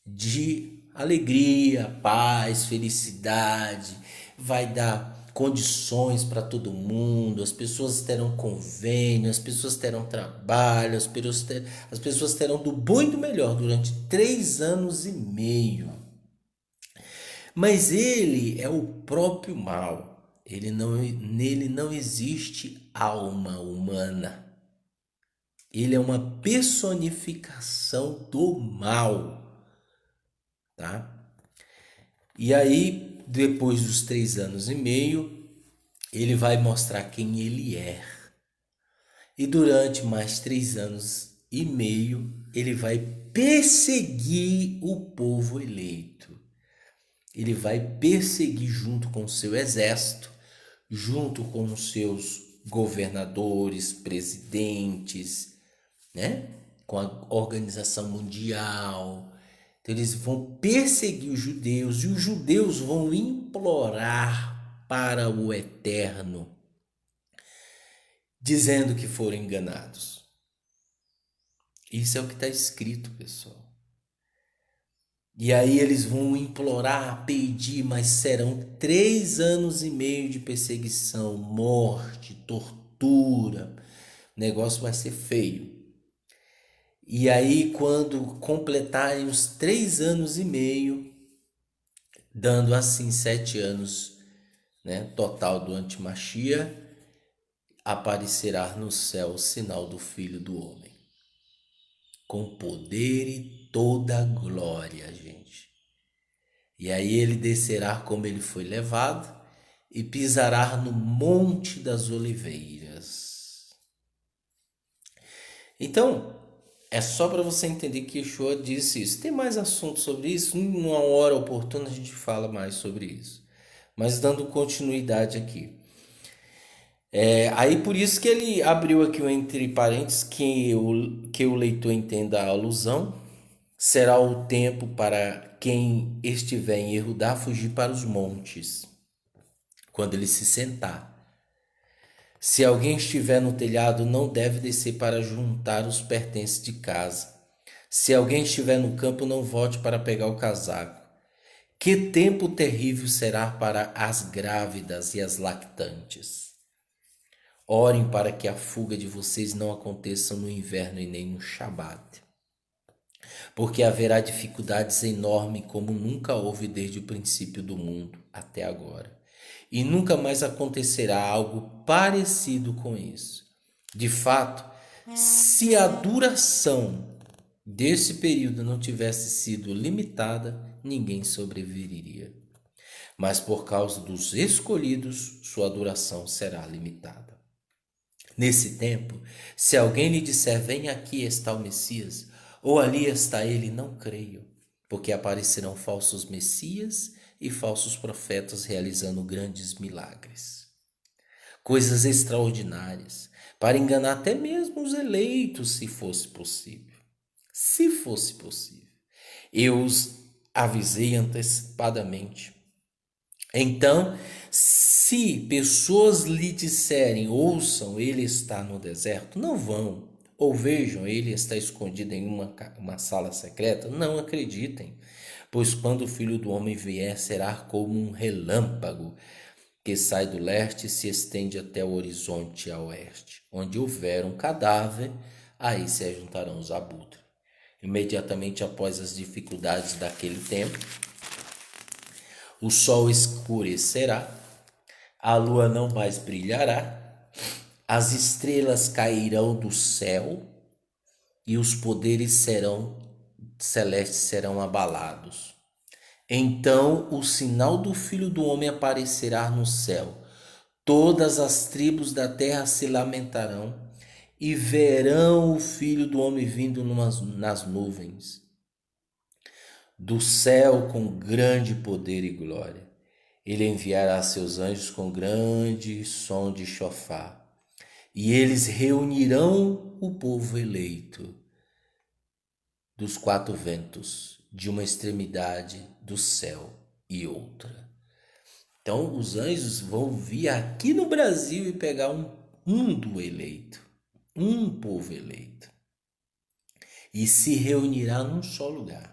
de alegria, paz, felicidade. Vai dar condições para todo mundo, as pessoas terão convênio, as pessoas terão trabalho, as pessoas terão do bom e do melhor durante 3 anos e meio. Mas ele é o próprio mal. Nele não existe alma humana. Ele é uma personificação do mal, tá? E aí, depois dos 3 anos e meio, ele vai mostrar quem ele é. E durante mais 3 anos e meio, ele vai perseguir o povo eleito. Ele vai perseguir junto com o seu exército, junto com os seus governadores, presidentes, né? Com a Organização Mundial. Então eles vão perseguir os judeus e os judeus vão implorar para o Eterno, dizendo que foram enganados. Isso é o que está escrito, pessoal. E aí eles vão implorar, pedir, mas serão 3 anos e meio de perseguição, morte, tortura. O negócio vai ser feio. E aí, quando completarem os 3 anos e meio, dando assim 7 anos, né, total do Antimachia, aparecerá no céu o sinal do Filho do Homem, com poder e toda glória, gente. E aí ele descerá como ele foi levado e pisará no Monte das Oliveiras. Então, é só para você entender que Yeshua disse isso. Tem mais assunto sobre isso? Numa hora oportuna a gente fala mais sobre isso. Mas dando continuidade aqui. Aí por isso que ele abriu aqui um entre parênteses que o leitor entenda a alusão. Será o tempo para quem estiver em Yehudá fugir para os montes, quando ele se sentar. Se alguém estiver no telhado, não deve descer para juntar os pertences de casa. Se alguém estiver no campo, não volte para pegar o casaco. Que tempo terrível será para as grávidas e as lactantes. Orem para que a fuga de vocês não aconteça no inverno e nem no Shabat. Porque haverá dificuldades enormes como nunca houve desde o princípio do mundo até agora. E nunca mais acontecerá algo parecido com isso. De fato, se a duração desse período não tivesse sido limitada, ninguém sobreviveria. Mas por causa dos escolhidos, sua duração será limitada. Nesse tempo, se alguém lhe disser, vem aqui está o Messias, ou ali está ele, não creio, porque aparecerão falsos messias e falsos profetas realizando grandes milagres, coisas extraordinárias, para enganar até mesmo os eleitos, se fosse possível. Se fosse possível. Eu os avisei antecipadamente. Então, se pessoas lhe disserem, ouçam, ele está no deserto, não vão. Ou vejam, ele está escondido em uma sala secreta, não acreditem. Pois quando o Filho do Homem vier, será como um relâmpago que sai do leste e se estende até o horizonte a oeste. Onde houver um cadáver, aí se ajuntarão os abutres. Imediatamente após as dificuldades daquele tempo, o sol escurecerá, a lua não mais brilhará, as estrelas cairão do céu e os poderes celestes serão abalados. Então o sinal do Filho do Homem aparecerá no céu. Todas as tribos da terra se lamentarão e verão o Filho do Homem vindo nas nuvens do céu com grande poder e glória. Ele enviará seus anjos com grande som de chofar, e eles reunirão o povo eleito dos 4 ventos, de uma extremidade do céu e outra. Então os anjos vão vir aqui no Brasil e pegar um do eleito, um povo eleito, e se reunirá num só lugar.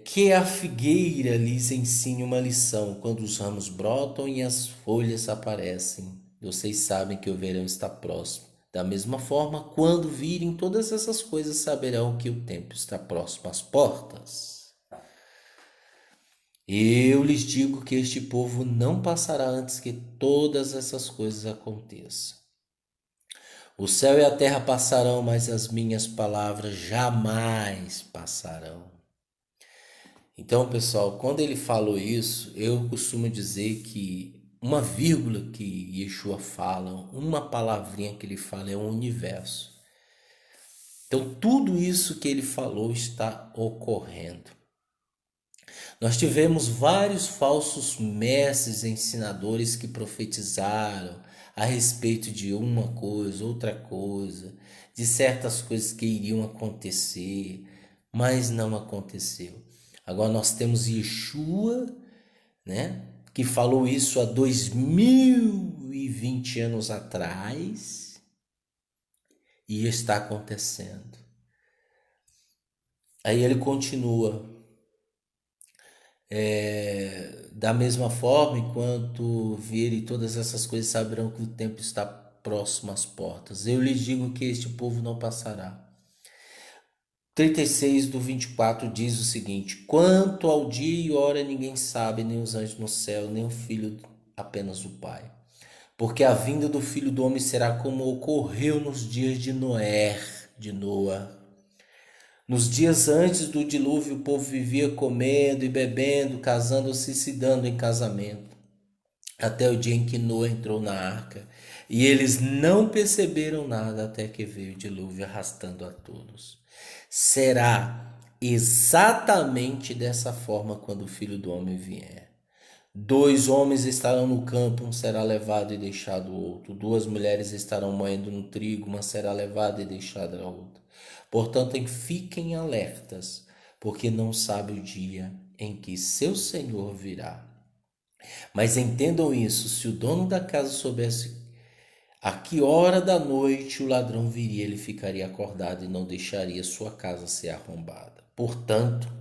Que a figueira lhes ensine uma lição quando os ramos brotam e as folhas aparecem. Vocês sabem que o verão está próximo. Da mesma forma, quando virem todas essas coisas, saberão que o tempo está próximo às portas. Eu lhes digo que este povo não passará antes que todas essas coisas aconteçam. O céu e a terra passarão, mas as minhas palavras jamais passarão. Então, pessoal, quando ele falou isso, eu costumo dizer que uma vírgula que Yeshua fala, uma palavrinha que ele fala é um universo. Então, tudo isso que ele falou está ocorrendo. Nós tivemos vários falsos mestres ensinadores que profetizaram a respeito de uma coisa, outra coisa, de certas coisas que iriam acontecer, mas não aconteceu. Agora nós temos Yeshua, né, que falou isso há 2020 anos atrás e está acontecendo. Aí ele continua. Da mesma forma, enquanto virem todas essas coisas, saberão que o tempo está próximo às portas. Eu lhes digo que este povo não passará. 36 do 24 diz o seguinte: quanto ao dia e hora ninguém sabe, nem os anjos no céu, nem o filho, apenas o Pai. Porque a vinda do Filho do Homem será como ocorreu nos dias de Noé. Nos dias antes do dilúvio, o povo vivia comendo e bebendo, casando-se e se dando em casamento, até o dia em que Noé entrou na arca. E eles não perceberam nada até que veio o dilúvio arrastando a todos. Será exatamente dessa forma quando o Filho do Homem vier. 2 homens estarão no campo, um será levado e deixado o outro. 2 mulheres estarão moendo no trigo, uma será levada e deixada a outra. Portanto, fiquem alertas, porque não sabe o dia em que seu Senhor virá. Mas entendam isso: se o dono da casa soubesse a que hora da noite o ladrão viria, ele ficaria acordado e não deixaria sua casa ser arrombada. Portanto,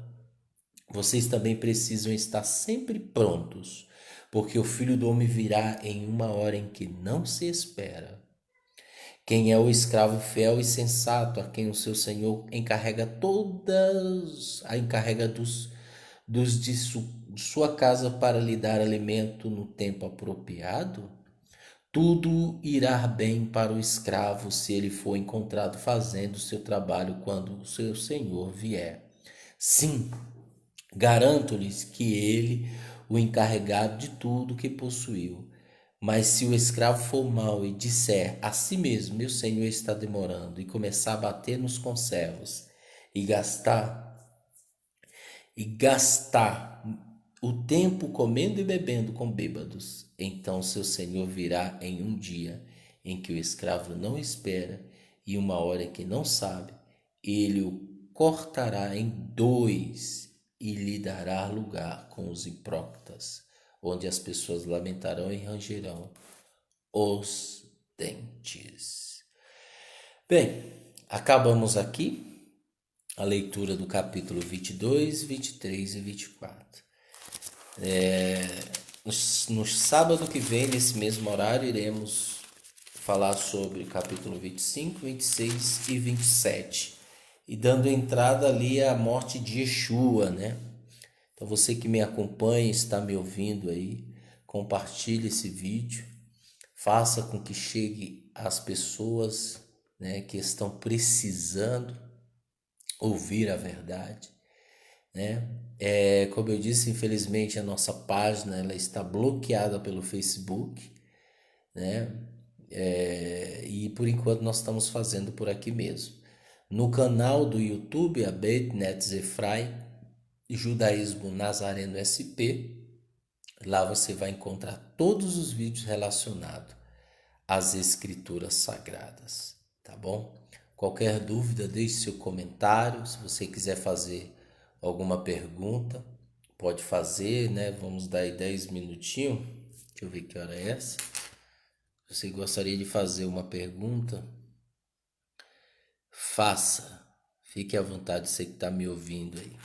vocês também precisam estar sempre prontos, porque o Filho do Homem virá em uma hora em que não se espera. Quem é o escravo fiel e sensato, a quem o seu senhor encarrega dos de sua casa para lhe dar alimento no tempo apropriado? Tudo irá bem para o escravo se ele for encontrado fazendo o seu trabalho quando o seu senhor vier. Sim, garanto-lhes que ele, o encarregado de tudo que possuiu. Mas se o escravo for mau e disser a si mesmo: meu senhor está demorando, e começar a bater nos conservos e gastar o tempo comendo e bebendo com bêbados, então seu senhor virá em um dia em que o escravo não espera e uma hora que não sabe, ele o cortará em dois e lhe dará lugar com os hipócritas, onde as pessoas lamentarão e rangerão os dentes. Bem, acabamos aqui a leitura do capítulo 22, 23 e 24. No sábado que vem, nesse mesmo horário, iremos falar sobre o capítulo 25, 26 e 27. E dando entrada ali à morte de Yeshua, né? Então você que me acompanha, está me ouvindo aí, compartilhe esse vídeo, faça com que chegue às pessoas, né, que estão precisando ouvir a verdade, né? Como eu disse, infelizmente a nossa página ela está bloqueada pelo Facebook, né? E por enquanto nós estamos fazendo por aqui mesmo. No canal do YouTube, a Beit Net Zefrai, Judaísmo Nazareno SP, lá você vai encontrar todos os vídeos relacionados às escrituras sagradas, tá bom? Qualquer dúvida, deixe seu comentário. Se você quiser fazer alguma pergunta, pode fazer, né? Vamos dar aí 10 minutinhos. Deixa eu ver que hora é essa. Se você gostaria de fazer uma pergunta, faça. Fique à vontade, você que está me ouvindo aí.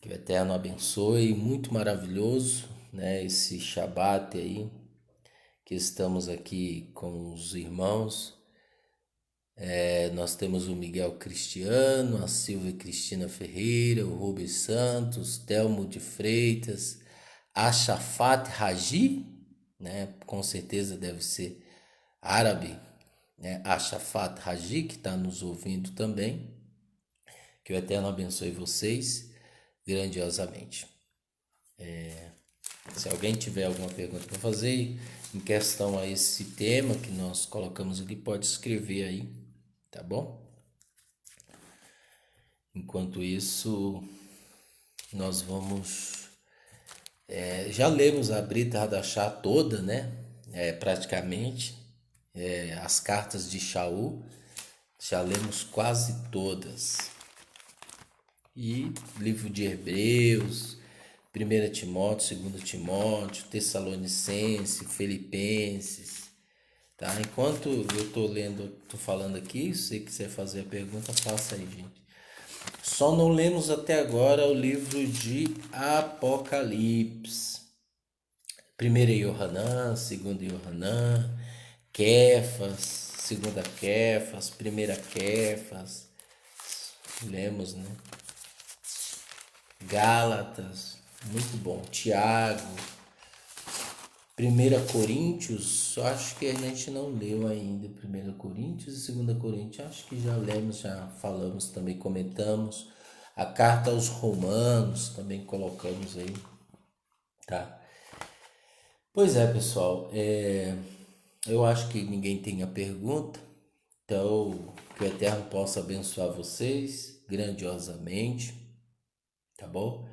Que o Eterno abençoe, muito maravilhoso, né? Esse Shabat aí, que estamos aqui com os irmãos. Nós temos o Miguel Cristiano, a Silvia Cristina Ferreira, o Rubens Santos, Telmo de Freitas, a Shafat Haji, né? Com certeza deve ser árabe, né? A Shafat Haji, que está nos ouvindo também. Que o Eterno abençoe vocês grandiosamente. Se alguém tiver alguma pergunta para fazer em questão a esse tema que nós colocamos aqui, pode escrever aí, tá bom? Enquanto isso, nós vamos. Já lemos a Brita Hadashah toda, né? Praticamente. As cartas de Shaul, já lemos quase todas. E livro de Hebreus, 1 Timóteo, 2 Timóteo, Tessalonicense, Filipenses, tá? Enquanto eu estou lendo, estou falando aqui, se você quiser fazer a pergunta, faça aí, gente. Só não lemos até agora o livro de Apocalipse. 1 Yohanan, 2 Yohanan, Kéfas, 2 Kéfas, 1 Kéfas, lemos, né? Gálatas, muito bom. Tiago, 1 Coríntios, acho que a gente não leu ainda. 1 Coríntios e 2 Coríntios, acho que já lemos, já falamos também, comentamos. A carta aos Romanos também colocamos aí, tá? Pois é, pessoal, eu acho que ninguém tenha pergunta, então que o Eterno possa abençoar vocês grandiosamente, tá bom?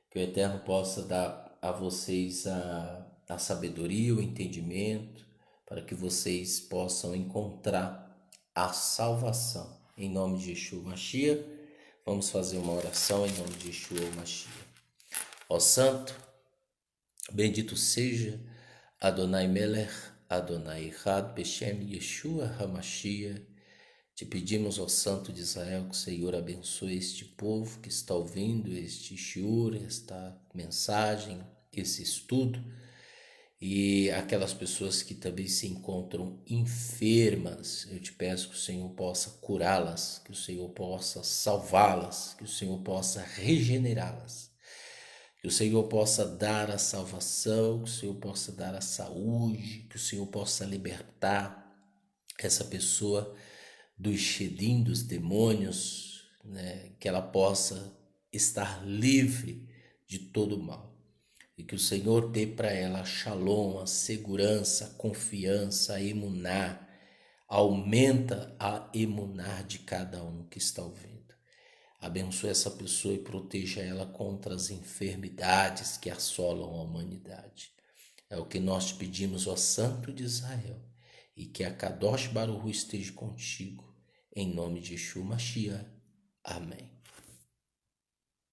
Que o Eterno possa dar a vocês a sabedoria, o entendimento, para que vocês possam encontrar a salvação. Em nome de Yeshua Mashiach, vamos fazer uma oração em nome de Yeshua Mashiach. Ó Santo, bendito seja Adonai Melech, Adonai Echad, Beshem Yeshua HaMashiach. Te pedimos, ó Santo de Israel, que o Senhor abençoe este povo que está ouvindo este shiur, esta mensagem, esse estudo, e aquelas pessoas que também se encontram enfermas. Eu te peço que o Senhor possa curá-las, que o Senhor possa salvá-las, que o Senhor possa regenerá-las, que o Senhor possa dar a salvação, que o Senhor possa dar a saúde, que o Senhor possa libertar essa pessoa dos shedim, dos demônios, né? Que ela possa estar livre de todo mal. E que o Senhor dê para ela a shalom, a segurança, a confiança, a emuná. Aumenta a emuná de cada um que está ouvindo. Abençoe essa pessoa e proteja ela contra as enfermidades que assolam a humanidade. É o que nós te pedimos, ó Santo de Israel, e que a Kadosh Baruch Hu esteja contigo, em nome de Yeshua Mashiach. Amém.